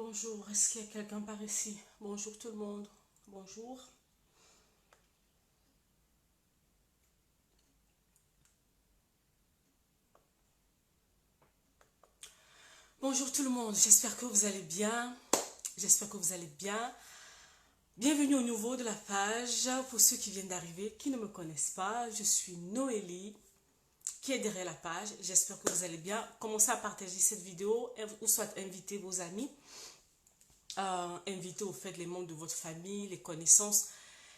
Bonjour, est-ce qu'il y a quelqu'un par ici? Bonjour tout le monde. Bonjour. Bonjour tout le monde, j'espère que vous allez bien. J'espère que vous allez bien. Bienvenue au nouveau de la page. Pour ceux qui viennent d'arriver, qui ne me connaissent pas, je suis Noélie, qui est derrière la page. J'espère que vous allez bien. Commencez à partager cette vidéo ou soit inviter vos amis. Inviter au fait les membres de votre famille, les connaissances.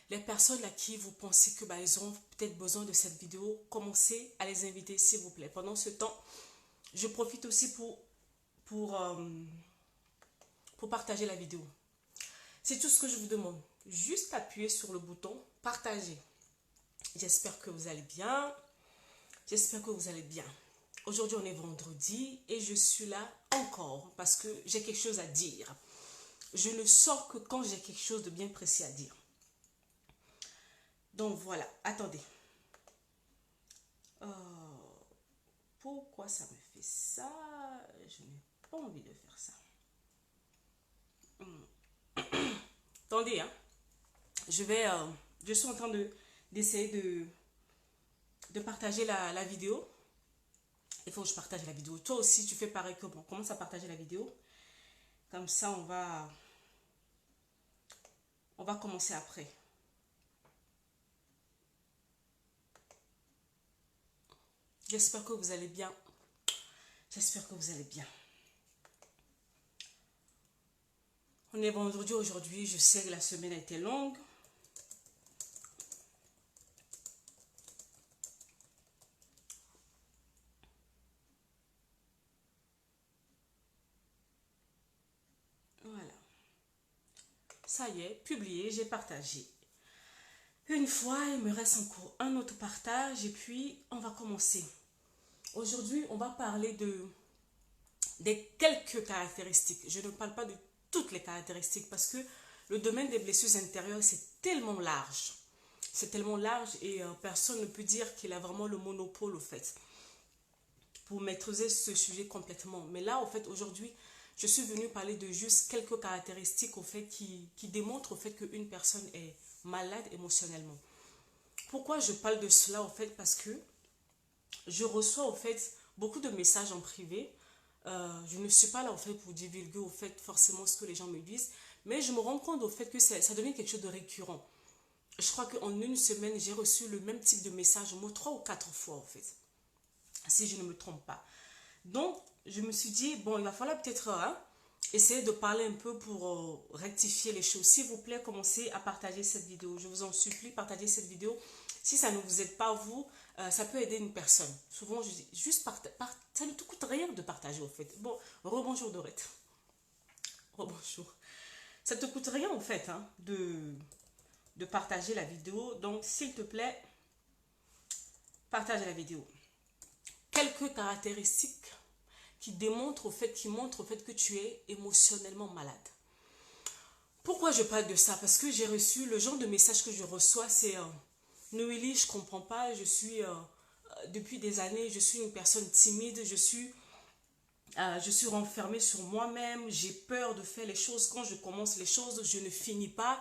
Les personnes à qui vous pensez que ils auront peut-être besoin de cette vidéo, commencez à les inviter s'il vous plaît. Pendant ce temps, je profite aussi pour, euh, pour partager la vidéo. C'est tout ce que je vous demande. Juste appuyer sur le bouton partager. J'espère que vous allez bien. J'espère que vous allez bien. Aujourd'hui, on est vendredi et je suis là encore parce que j'ai quelque chose à dire. Je ne sors que quand j'ai quelque chose de bien précis à dire. Donc voilà, attendez. Pourquoi ça me fait ça? Je n'ai pas envie de faire ça. Attendez, hein. Je suis en train d'essayer de partager la vidéo. Il faut que je partage la vidéo. Toi aussi, tu fais pareil que moi. Commence à partager la vidéo. Comme ça, on va commencer après. J'espère que vous allez bien. J'espère que vous allez bien. On est vendredi aujourd'hui. Je sais que la semaine a été longue. Voilà. Ça y est, publié, j'ai partagé. Une fois, il me reste encore un autre partage et puis on va commencer. Aujourd'hui, on va parler des quelques caractéristiques. Je ne parle pas de toutes les caractéristiques parce que le domaine des blessures intérieures, c'est tellement large. C'est tellement large et personne ne peut dire qu'il a vraiment le monopole au fait pour maîtriser ce sujet complètement. Mais là, au fait, aujourd'hui, je suis venue parler de juste quelques caractéristiques au fait qui démontrent au fait qu'une personne est malade émotionnellement. Pourquoi je parle de cela au fait? Parce que je reçois au fait beaucoup de messages en privé. Je ne suis pas là au fait pour divulguer au fait forcément ce que les gens me disent, mais je me rends compte au fait que ça devient quelque chose de récurrent. Je crois qu'en une semaine, j'ai reçu le même type de message au moins 3 ou 4 fois en fait, si je ne me trompe pas. Donc, je me suis dit, bon, il va falloir peut-être essayer de parler un peu pour rectifier les choses. S'il vous plaît, commencez à partager cette vidéo. Je vous en supplie, partagez cette vidéo. Si ça ne vous aide pas, vous, ça peut aider une personne. Souvent, je dis, juste ça ne te coûte rien de partager, au fait. Bon, rebonjour Dorette. Rebonjour. Ça ne te coûte rien, en fait, de partager la vidéo. Donc, s'il te plaît, partage la vidéo. Quelques caractéristiques qui montrent au fait que tu es émotionnellement malade. Pourquoi je parle de ça? Parce que j'ai reçu, le genre de message que je reçois, c'est Noélie, je comprends pas, depuis des années, je suis une personne timide, je suis renfermée sur moi-même, j'ai peur de faire les choses, quand je commence les choses, je ne finis pas,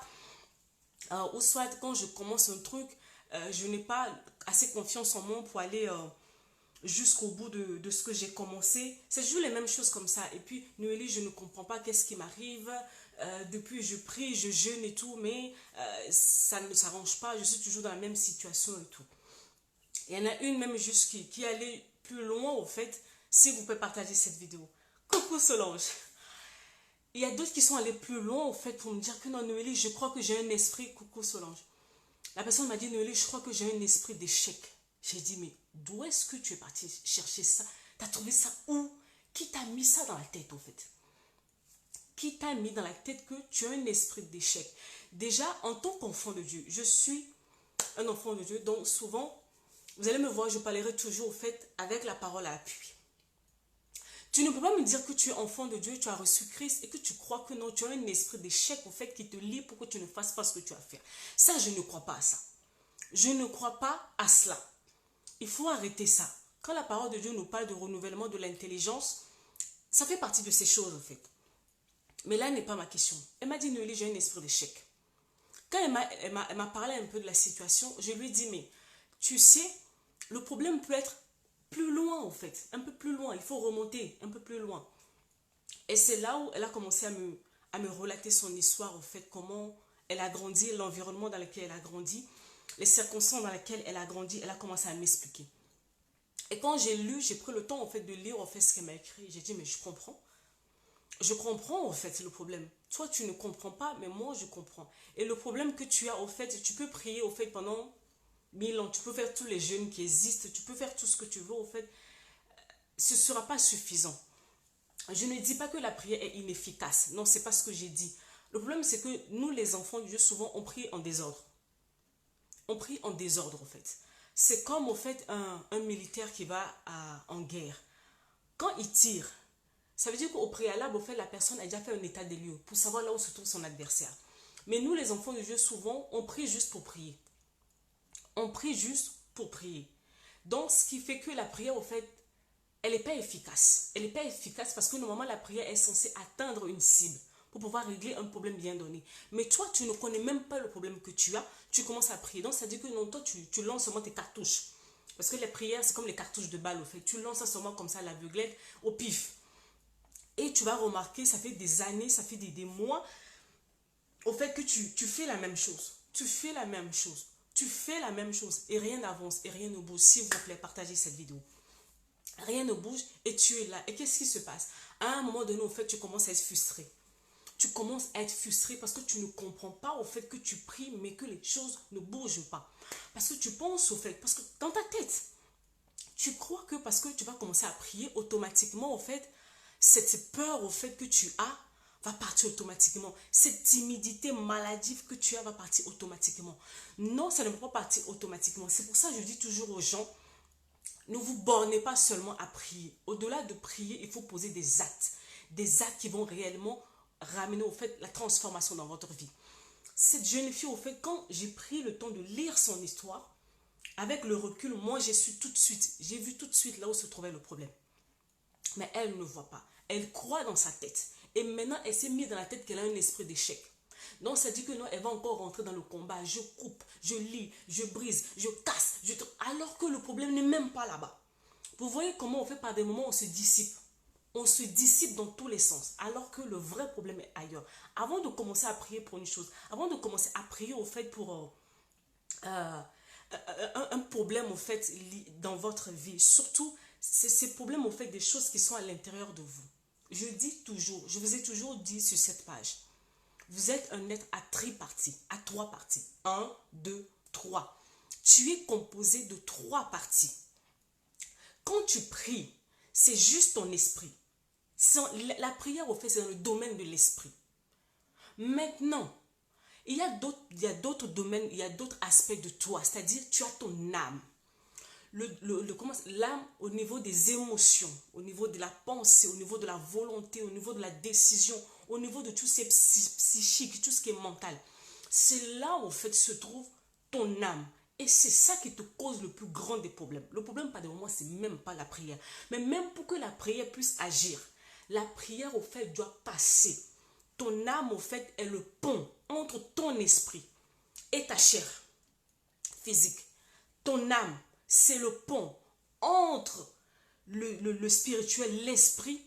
ou soit quand je commence un truc, je n'ai pas assez confiance en moi pour aller jusqu'au bout de ce que j'ai commencé. C'est toujours les mêmes choses comme ça. Et puis, Noélie, je ne comprends pas qu'est-ce qui m'arrive. Depuis, je prie, je jeûne et tout, mais ça ne s'arrange pas. Je suis toujours dans la même situation et tout. Il y en a une même juste qui allait plus loin, au fait, si vous pouvez partager cette vidéo. Coucou Solange. Il y a d'autres qui sont allés plus loin, au fait, pour me dire que non, Noélie, je crois que j'ai un esprit. Coucou Solange. La personne m'a dit, Noélie, je crois que j'ai un esprit d'échec. J'ai dit, mais d'où est-ce que tu es parti chercher ça? Tu as trouvé ça où? Qui t'a mis ça dans la tête, au fait? Qui t'a mis dans la tête que tu as un esprit d'échec? Déjà, en tant qu'enfant de Dieu, je suis un enfant de Dieu, donc souvent, vous allez me voir, je parlerai toujours, au fait, avec la parole à l'appui. Tu ne peux pas me dire que tu es enfant de Dieu, tu as reçu Christ et que tu crois que non, tu as un esprit d'échec, au fait, qui te lie pour que tu ne fasses pas ce que tu as fait. Ça, je ne crois pas à ça. Je ne crois pas à cela. Il faut arrêter ça. Quand la parole de Dieu nous parle de renouvellement de l'intelligence, ça fait partie de ces choses en fait. Mais là n'est pas ma question. Elle m'a dit, Noélie, j'ai un esprit d'échec. Quand elle m'a parlé un peu de la situation, je lui ai dit, mais tu sais, le problème peut être plus loin en fait, un peu plus loin, il faut remonter un peu plus loin. Et c'est là où elle a commencé à me relater son histoire, en fait, comment elle a grandi, l'environnement dans lequel elle a grandi, les circonstances dans lesquelles elle a grandi, elle a commencé à m'expliquer. Et quand j'ai lu, j'ai pris le temps, en fait, de lire, en fait, ce qu'elle m'a écrit. J'ai dit, mais je comprends. Je comprends, en fait, le problème. Toi, tu ne comprends pas, mais moi, je comprends. Et le problème que tu as, en fait, tu peux prier, en fait, pendant 1000 ans. Tu peux faire tous les jeûnes qui existent. Tu peux faire tout ce que tu veux, en fait. Ce ne sera pas suffisant. Je ne dis pas que la prière est inefficace. Non, c'est pas ce que j'ai dit. Le problème, c'est que nous, les enfants de Dieu, souvent, on prie en désordre. On prie en désordre, en fait. C'est comme, en fait, un militaire qui va en guerre. Quand il tire, ça veut dire qu'au préalable, au fait, la personne a déjà fait un état des lieux pour savoir là où se trouve son adversaire. Mais nous, les enfants de Dieu, souvent, on prie juste pour prier. On prie juste pour prier. Donc, ce qui fait que la prière, au fait, elle n'est pas efficace. Elle n'est pas efficace parce que normalement, la prière est censée atteindre une cible pour pouvoir régler un problème bien donné. Mais toi, tu ne connais même pas le problème que tu as. Tu commences à prier. Donc, ça veut dire que non, toi, tu lances seulement tes cartouches. Parce que les prières, c'est comme les cartouches de balles, au fait. Tu lances ça seulement comme ça à l'aveuglette, au pif. Et tu vas remarquer, ça fait des années, ça fait des mois, au fait que tu fais la même chose. Tu fais la même chose. Tu fais la même chose. Et rien n'avance et rien ne bouge. S'il vous plaît, partagez cette vidéo. Rien ne bouge et tu es là. Et qu'est-ce qui se passe? À un moment donné, au fait, tu commences à être frustré. Tu commences à être frustré parce que tu ne comprends pas au fait que tu pries, mais que les choses ne bougent pas. Parce que tu penses au fait, parce que dans ta tête, tu crois que parce que tu vas commencer à prier, automatiquement, au fait, cette peur au fait que tu as va partir automatiquement. Cette timidité maladive que tu as va partir automatiquement. Non, ça ne va pas partir automatiquement. C'est pour ça que je dis toujours aux gens, ne vous bornez pas seulement à prier. Au-delà de prier, il faut poser des actes. Des actes qui vont réellement ramener au fait la transformation dans votre vie. Cette jeune fille, au fait, quand j'ai pris le temps de lire son histoire, avec le recul, moi j'ai su tout de suite, j'ai vu tout de suite là où se trouvait le problème. Mais elle ne voit pas. Elle croit dans sa tête. Et maintenant, elle s'est mise dans la tête qu'elle a un esprit d'échec. Donc, ça dit que non, elle va encore rentrer dans le combat. Je coupe, je lis, je brise, je casse. Alors que le problème n'est même pas là-bas. Vous voyez comment on fait par des moments, on se dissipe. On se dissipe dans tous les sens. Alors que le vrai problème est ailleurs. Avant de commencer à prier pour une chose, avant de commencer à prier au fait pour un problème au fait dans votre vie, surtout ces problèmes au fait des choses qui sont à l'intérieur de vous. Je dis toujours, je vous ai toujours dit sur cette page, vous êtes un être à tripartie, à trois parties. 1, 2, 3. Tu es composé de 3 parties. Quand tu pries, c'est juste ton esprit. La prière, au fait, c'est dans le domaine de l'esprit. Maintenant, il y a d'autres domaines, il y a d'autres aspects de toi. C'est-à-dire, tu as ton âme. L'âme au niveau des émotions, au niveau de la pensée, au niveau de la volonté, au niveau de la décision, au niveau de tout ce qui est psychique, tout ce qui est mental. C'est là où en fait se trouve ton âme. Et c'est ça qui te cause le plus grand des problèmes. Le problème, pas de moment, c'est même pas la prière. Mais même pour que la prière puisse agir, la prière, au fait, doit passer. Ton âme, au fait, est le pont entre ton esprit et ta chair physique. Ton âme, c'est le pont entre le spirituel, l'esprit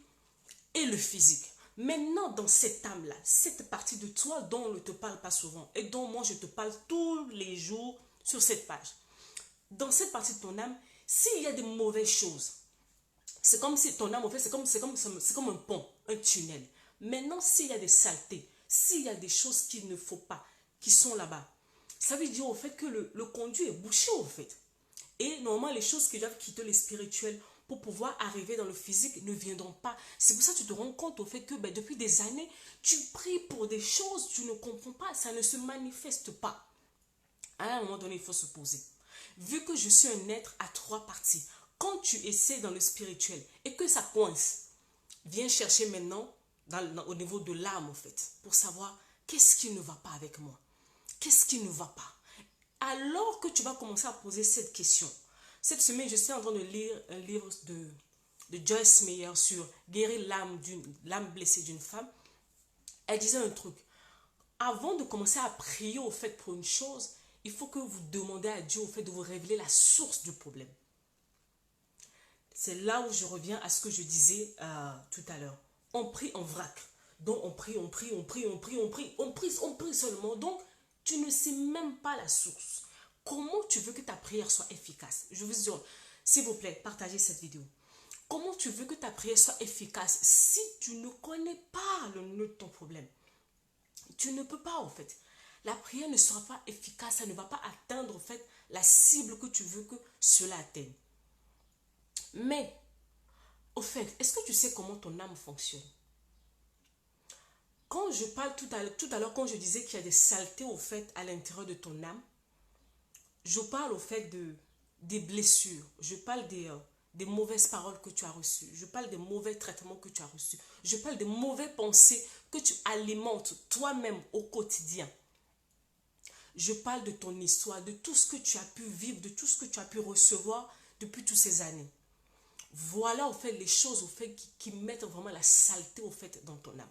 et le physique. Maintenant, dans cette âme-là, cette partie de toi dont on ne te parle pas souvent et dont moi je te parle tous les jours sur cette page. Dans cette partie de ton âme, s'il y a des mauvaises choses, c'est comme si ton âme, en fait, c'est comme un pont, un tunnel. Maintenant, s'il y a des saletés, s'il y a des choses qu'il ne faut pas, qui sont là-bas, ça veut dire au fait que le conduit est bouché au fait. Et normalement, les choses qui doivent quitter le spirituel pour pouvoir arriver dans le physique ne viendront pas. C'est pour ça que tu te rends compte au fait que depuis des années, tu pries pour des choses, tu ne comprends pas, ça ne se manifeste pas. À un moment donné, il faut se poser. Vu que je suis un être à 3 parties, quand tu essaies dans le spirituel et que ça coince, viens chercher maintenant au niveau de l'âme en fait, pour savoir qu'est-ce qui ne va pas avec moi. Qu'est-ce qui ne va pas? Alors que tu vas commencer à poser cette question, cette semaine, je suis en train de lire un livre de Joyce Meyer sur guérir l'âme blessée d'une femme. Elle disait un truc. Avant de commencer à prier au fait pour une chose, il faut que vous demandez à Dieu au fait de vous révéler la source du problème. C'est là où je reviens à ce que je disais tout à l'heure. On prie en vrac. Donc on prie seulement. Donc tu ne sais même pas la source. Comment tu veux que ta prière soit efficace? Je vous dis, s'il vous plaît, partagez cette vidéo. Comment tu veux que ta prière soit efficace si tu ne connais pas le nœud de ton problème? Tu ne peux pas en fait. La prière ne sera pas efficace, ça ne va pas atteindre en fait la cible que tu veux que cela atteigne. Mais, au fait, est-ce que tu sais comment ton âme fonctionne? Quand je parle tout à l'heure, quand je disais qu'il y a des saletés au fait à l'intérieur de ton âme, je parle au fait des blessures, je parle des mauvaises paroles que tu as reçues, je parle des mauvais traitements que tu as reçus, je parle des mauvaises pensées que tu alimentes toi-même au quotidien. Je parle de ton histoire, de tout ce que tu as pu vivre, de tout ce que tu as pu recevoir depuis toutes ces années. Voilà au fait les choses au fait qui mettent vraiment la saleté au fait dans ton âme.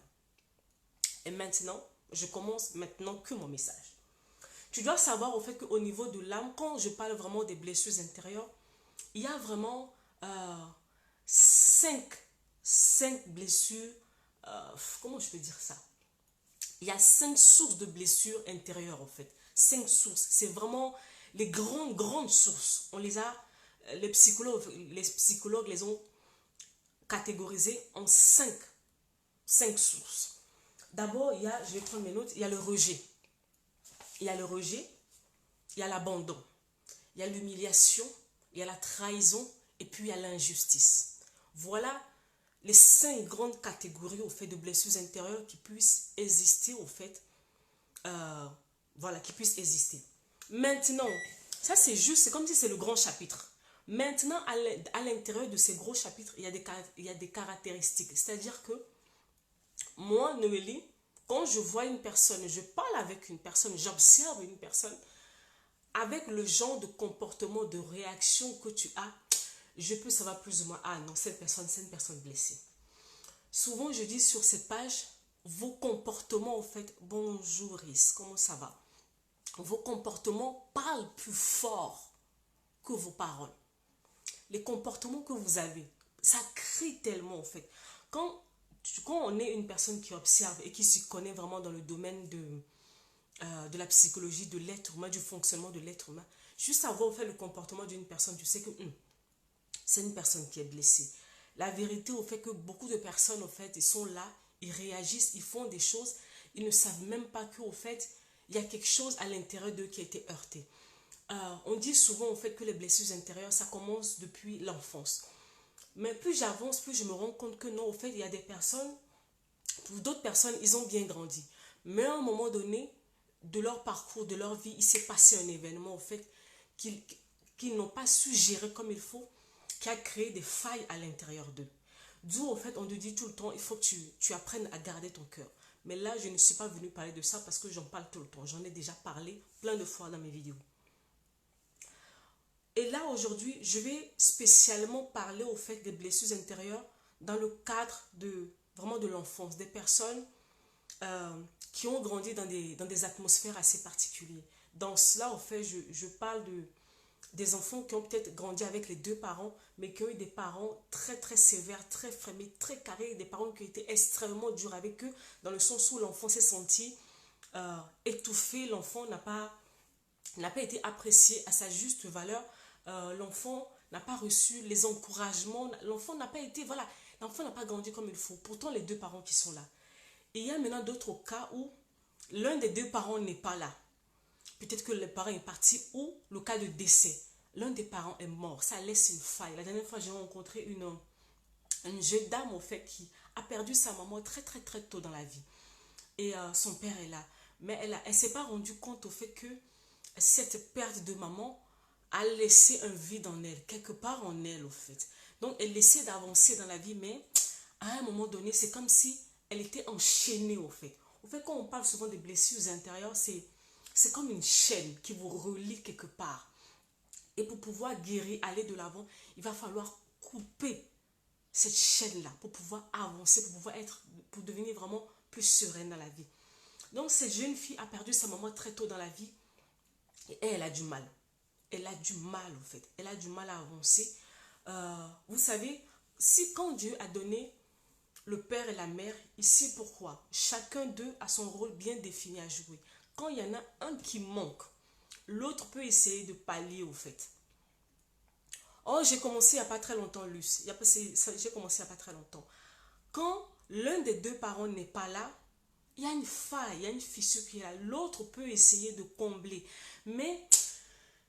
Et maintenant, je commence maintenant que mon message. Tu dois savoir au fait qu'au niveau de l'âme, quand je parle vraiment des blessures intérieures, il y a vraiment cinq blessures, comment je peux dire ça? Il y a 5 sources de blessures intérieures en fait. 5 sources, c'est vraiment les grandes sources. On les a, les psychologues les ont catégorisées en 5 sources. D'abord, il y a, je vais prendre mes notes, il y a le rejet. Il y a le rejet, il y a l'abandon, il y a l'humiliation, il y a la trahison et puis il y a l'injustice. Voilà les 5 grandes catégories au fait de blessures intérieures qui puissent exister au fait, voilà, qui puissent exister. Maintenant, ça c'est juste, c'est comme si c'est le grand chapitre. Maintenant, à l'intérieur de ces gros chapitres, il y a des caractéristiques. C'est-à-dire que moi, Noélie, quand je vois une personne, je parle avec une personne, j'observe une personne, avec le genre de comportement, de réaction que tu as, je peux savoir plus ou moins, ah non, cette personne, c'est une personne blessée. Souvent, je dis sur cette page, vos comportements, en fait, bonjour Is, comment ça va? Vos comportements parlent plus fort que vos paroles. Les comportements que vous avez, ça crie tellement, en fait. Quand on est une personne qui observe et qui s'y connaît vraiment dans le domaine de la psychologie de l'être humain, du fonctionnement de l'être humain, juste avoir fait le comportement d'une personne, tu sais que c'est une personne qui est blessée. La vérité au fait que beaucoup de personnes, au fait, ils sont là, ils réagissent, ils font des choses, ils ne savent même pas qu'au fait, il y a quelque chose à l'intérieur d'eux qui a été heurté. On dit souvent au fait que les blessures intérieures, ça commence depuis l'enfance. Mais plus j'avance, plus je me rends compte que non, au fait, il y a des personnes, pour d'autres personnes, ils ont bien grandi. Mais à un moment donné, de leur parcours, de leur vie, il s'est passé un événement, au fait, qu'ils n'ont pas su gérer comme il faut, qui a créé des failles à l'intérieur d'eux. D'où, au fait, on te dit tout le temps, il faut que tu apprennes à garder ton cœur. Mais là, je ne suis pas venue parler de ça parce que j'en parle tout le temps. J'en ai déjà parlé plein de fois dans mes vidéos. Et là, aujourd'hui, je vais spécialement parler au fait des blessures intérieures dans le cadre vraiment de l'enfance. Des personnes qui ont grandi dans des atmosphères assez particulières. Dans cela, en fait, je parle des enfants qui ont peut-être grandi avec les 2 parents, mais qui ont eu des parents très très sévères, très fermés, très carrés, des parents qui étaient extrêmement durs avec eux, dans le sens où l'enfant s'est senti étouffé, l'enfant n'a pas été apprécié à sa juste valeur, l'enfant n'a pas reçu les encouragements, l'enfant n'a pas été, voilà, l'enfant n'a pas grandi comme il faut, pourtant les 2 parents qui sont là. Et il y a maintenant d'autres cas où l'un des 2 parents n'est pas là. Peut-être que le parent est parti ou le cas de décès. L'un des parents est mort. Ça laisse une faille. La dernière fois, j'ai rencontré une jeune dame, au fait, qui a perdu sa maman très, très, très tôt dans la vie. Et son père est là. Mais elle ne s'est pas rendue compte au fait que cette perte de maman a laissé un vide en elle, quelque part en elle, au fait. Donc, elle essaie d'avancer dans la vie, mais à un moment donné, c'est comme si elle était enchaînée, au fait. Au fait, quand on parle souvent des blessures intérieures, c'est comme une chaîne qui vous relie quelque part. Et pour pouvoir guérir, aller de l'avant, il va falloir couper cette chaîne-là pour pouvoir avancer, pour devenir vraiment plus sereine dans la vie. Donc cette jeune fille a perdu sa maman très tôt dans la vie et elle a du mal. Elle a du mal en fait. Elle a du mal à avancer. Vous savez, si quand Dieu a donné le père et la mère, ici pourquoi? Chacun d'eux a son rôle bien défini à jouer. Quand il y en a un qui manque, l'autre peut essayer de pallier au fait. Oh, j'ai commencé il n'y a pas très longtemps, Luce. J'ai commencé il n'y a pas très longtemps. Quand l'un des deux parents n'est pas là, il y a une faille, il y a une fissure qui est là. L'autre peut essayer de combler. Mais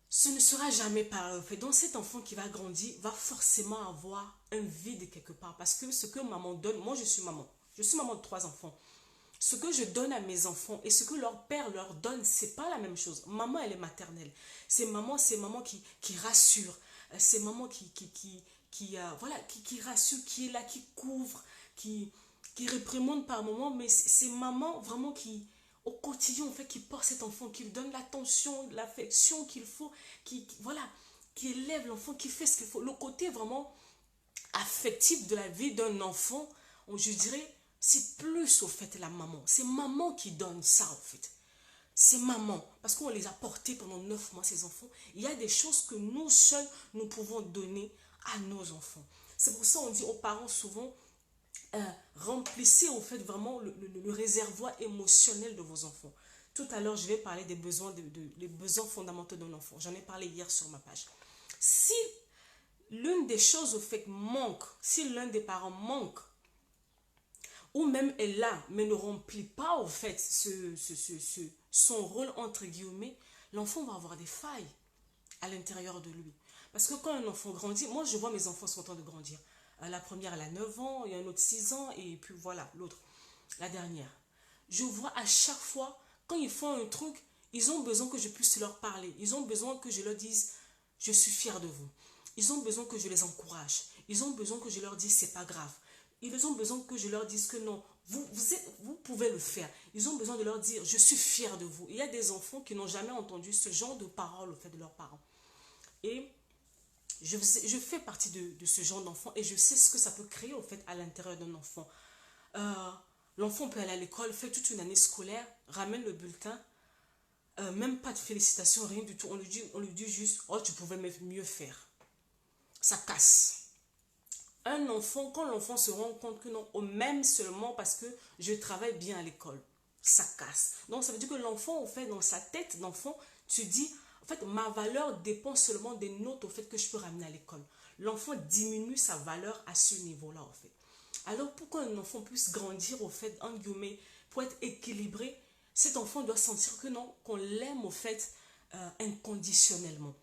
ce ne sera jamais parfait. Donc cet enfant qui va grandir va forcément avoir un vide quelque part. Parce que ce que maman donne, moi je suis maman. Je suis maman de 3 enfants. Ce que je donne à mes enfants et ce que leur père leur donne, c'est pas la même chose. Maman, elle est maternelle. C'est maman qui rassure. C'est maman voilà, qui rassure, qui est là, qui couvre, qui réprimande par moment. Mais c'est maman vraiment au quotidien, en fait, qui porte cet enfant, qui lui donne l'attention, l'affection qu'il faut, voilà, qui élève l'enfant, qui fait ce qu'il faut. Le côté vraiment affectif de la vie d'un enfant, je dirais, c'est plus au fait la maman. C'est maman qui donne ça, en fait. C'est maman. Parce qu'on les a portés pendant 9 mois, ces enfants. Il y a des choses que nous seuls, nous pouvons donner à nos enfants. C'est pour ça qu'on dit aux parents souvent, remplissez au fait vraiment le réservoir émotionnel de vos enfants. Tout à l'heure, je vais parler des besoins, les besoins fondamentaux d'un enfant. J'en ai parlé hier sur ma page. Si l'une des choses au fait manque, si l'un des parents manque, ou même est là, mais ne remplit pas au fait son rôle entre guillemets, l'enfant va avoir des failles à l'intérieur de lui. Parce que quand un enfant grandit, moi je vois mes enfants sont en train de grandir. La première, elle a 9 ans, il y a un autre 6 ans, et puis voilà, l'autre, la dernière. Je vois à chaque fois, quand ils font un truc, ils ont besoin que je puisse leur parler. Ils ont besoin que je leur dise, je suis fière de vous. Ils ont besoin que je les encourage. Ils ont besoin que je leur dise, c'est pas grave. Ils ont besoin que je leur dise que non, vous pouvez le faire. Ils ont besoin de leur dire, je suis fière de vous. Il y a des enfants qui n'ont jamais entendu ce genre de paroles au fait de leurs parents. Et je fais partie de ce genre d'enfant et je sais ce que ça peut créer au fait à l'intérieur d'un enfant. L'enfant peut aller à l'école, fait toute une année scolaire, ramène le bulletin, même pas de félicitations, rien du tout. On lui dit juste, oh, tu pouvais mieux faire. Ça casse. Un enfant, quand l'enfant se rend compte que non, même seulement parce que je travaille bien à l'école, ça casse. Donc ça veut dire que l'enfant, au fait, dans sa tête d'enfant, tu dis, en fait, ma valeur dépend seulement des notes au fait que je peux ramener à l'école. L'enfant diminue sa valeur à ce niveau-là, en fait. Alors, pour qu'un enfant puisse grandir, au fait, en guillemets, pour être équilibré, cet enfant doit sentir que non, qu'on l'aime, au fait, inconditionnellement.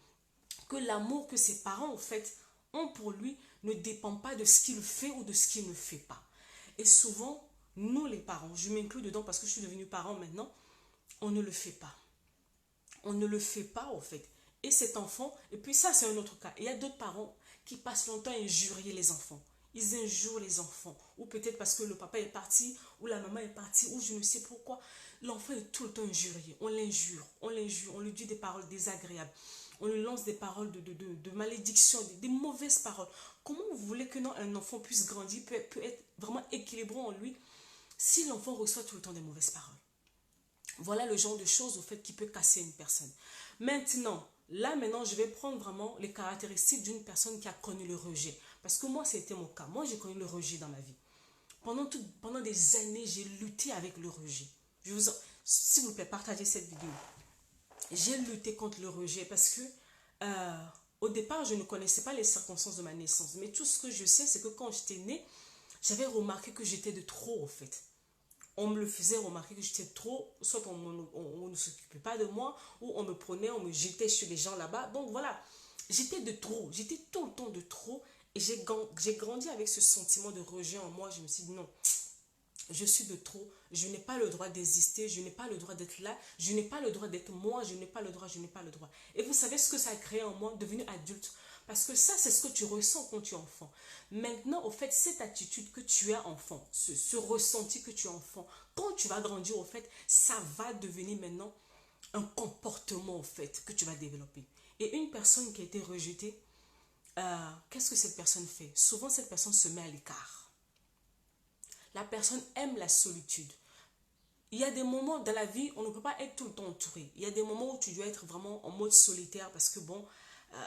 Que l'amour que ses parents, au fait, ont pour lui ne dépend pas de ce qu'il fait ou de ce qu'il ne fait pas. Et souvent, nous les parents, je m'inclus dedans parce que je suis devenue parent maintenant, on ne le fait pas. On ne le fait pas, au fait. Et cet enfant, et puis ça c'est un autre cas, il y a d'autres parents qui passent longtemps à injurier les enfants. Ils injurent les enfants. Ou peut-être parce que le papa est parti, ou la maman est partie, ou je ne sais pourquoi. L'enfant est tout le temps injurié. On l'injure, on lui dit des paroles désagréables. On lui lance des paroles de malédiction, des mauvaises paroles. Comment vous voulez que non, un enfant puisse grandir, peut être vraiment équilibré en lui, si l'enfant reçoit tout le temps des mauvaises paroles? Voilà le genre de choses au fait qui peut casser une personne. Maintenant, je vais prendre vraiment les caractéristiques d'une personne qui a connu le rejet. Parce que moi, c'était mon cas. Moi, j'ai connu le rejet dans ma vie. Pendant des années, j'ai lutté avec le rejet. S'il vous plaît, partagez cette vidéo. J'ai lutté contre le rejet parce que au départ, je ne connaissais pas les circonstances de ma naissance. Mais tout ce que je sais, c'est que quand j'étais née, j'avais remarqué que j'étais de trop, en fait. On me le faisait remarquer que j'étais trop, soit on ne s'occupait pas de moi, ou on me prenait, on me jetait chez les gens là-bas. Donc voilà, j'étais de trop, j'étais tout le temps de trop. Et j'ai grandi avec ce sentiment de rejet en moi. Je me suis dit non, je suis de trop, je n'ai pas le droit d'exister, je n'ai pas le droit d'être là, je n'ai pas le droit d'être moi, je n'ai pas le droit, je n'ai pas le droit. Et vous savez ce que ça a créé en moi, devenu adulte? Parce que ça, c'est ce que tu ressens quand tu es enfant. Maintenant, au fait, cette attitude que tu as enfant, ce ressenti que tu as enfant, quand tu vas grandir, au fait, ça va devenir maintenant un comportement, au fait, que tu vas développer. Et une personne qui a été rejetée, qu'est-ce que cette personne fait? Souvent, cette personne se met à l'écart. La personne aime la solitude. il y a des moments dans la vie, on ne peut pas être tout le temps entouré. Il y a des moments où tu dois être vraiment en mode solitaire parce que bon,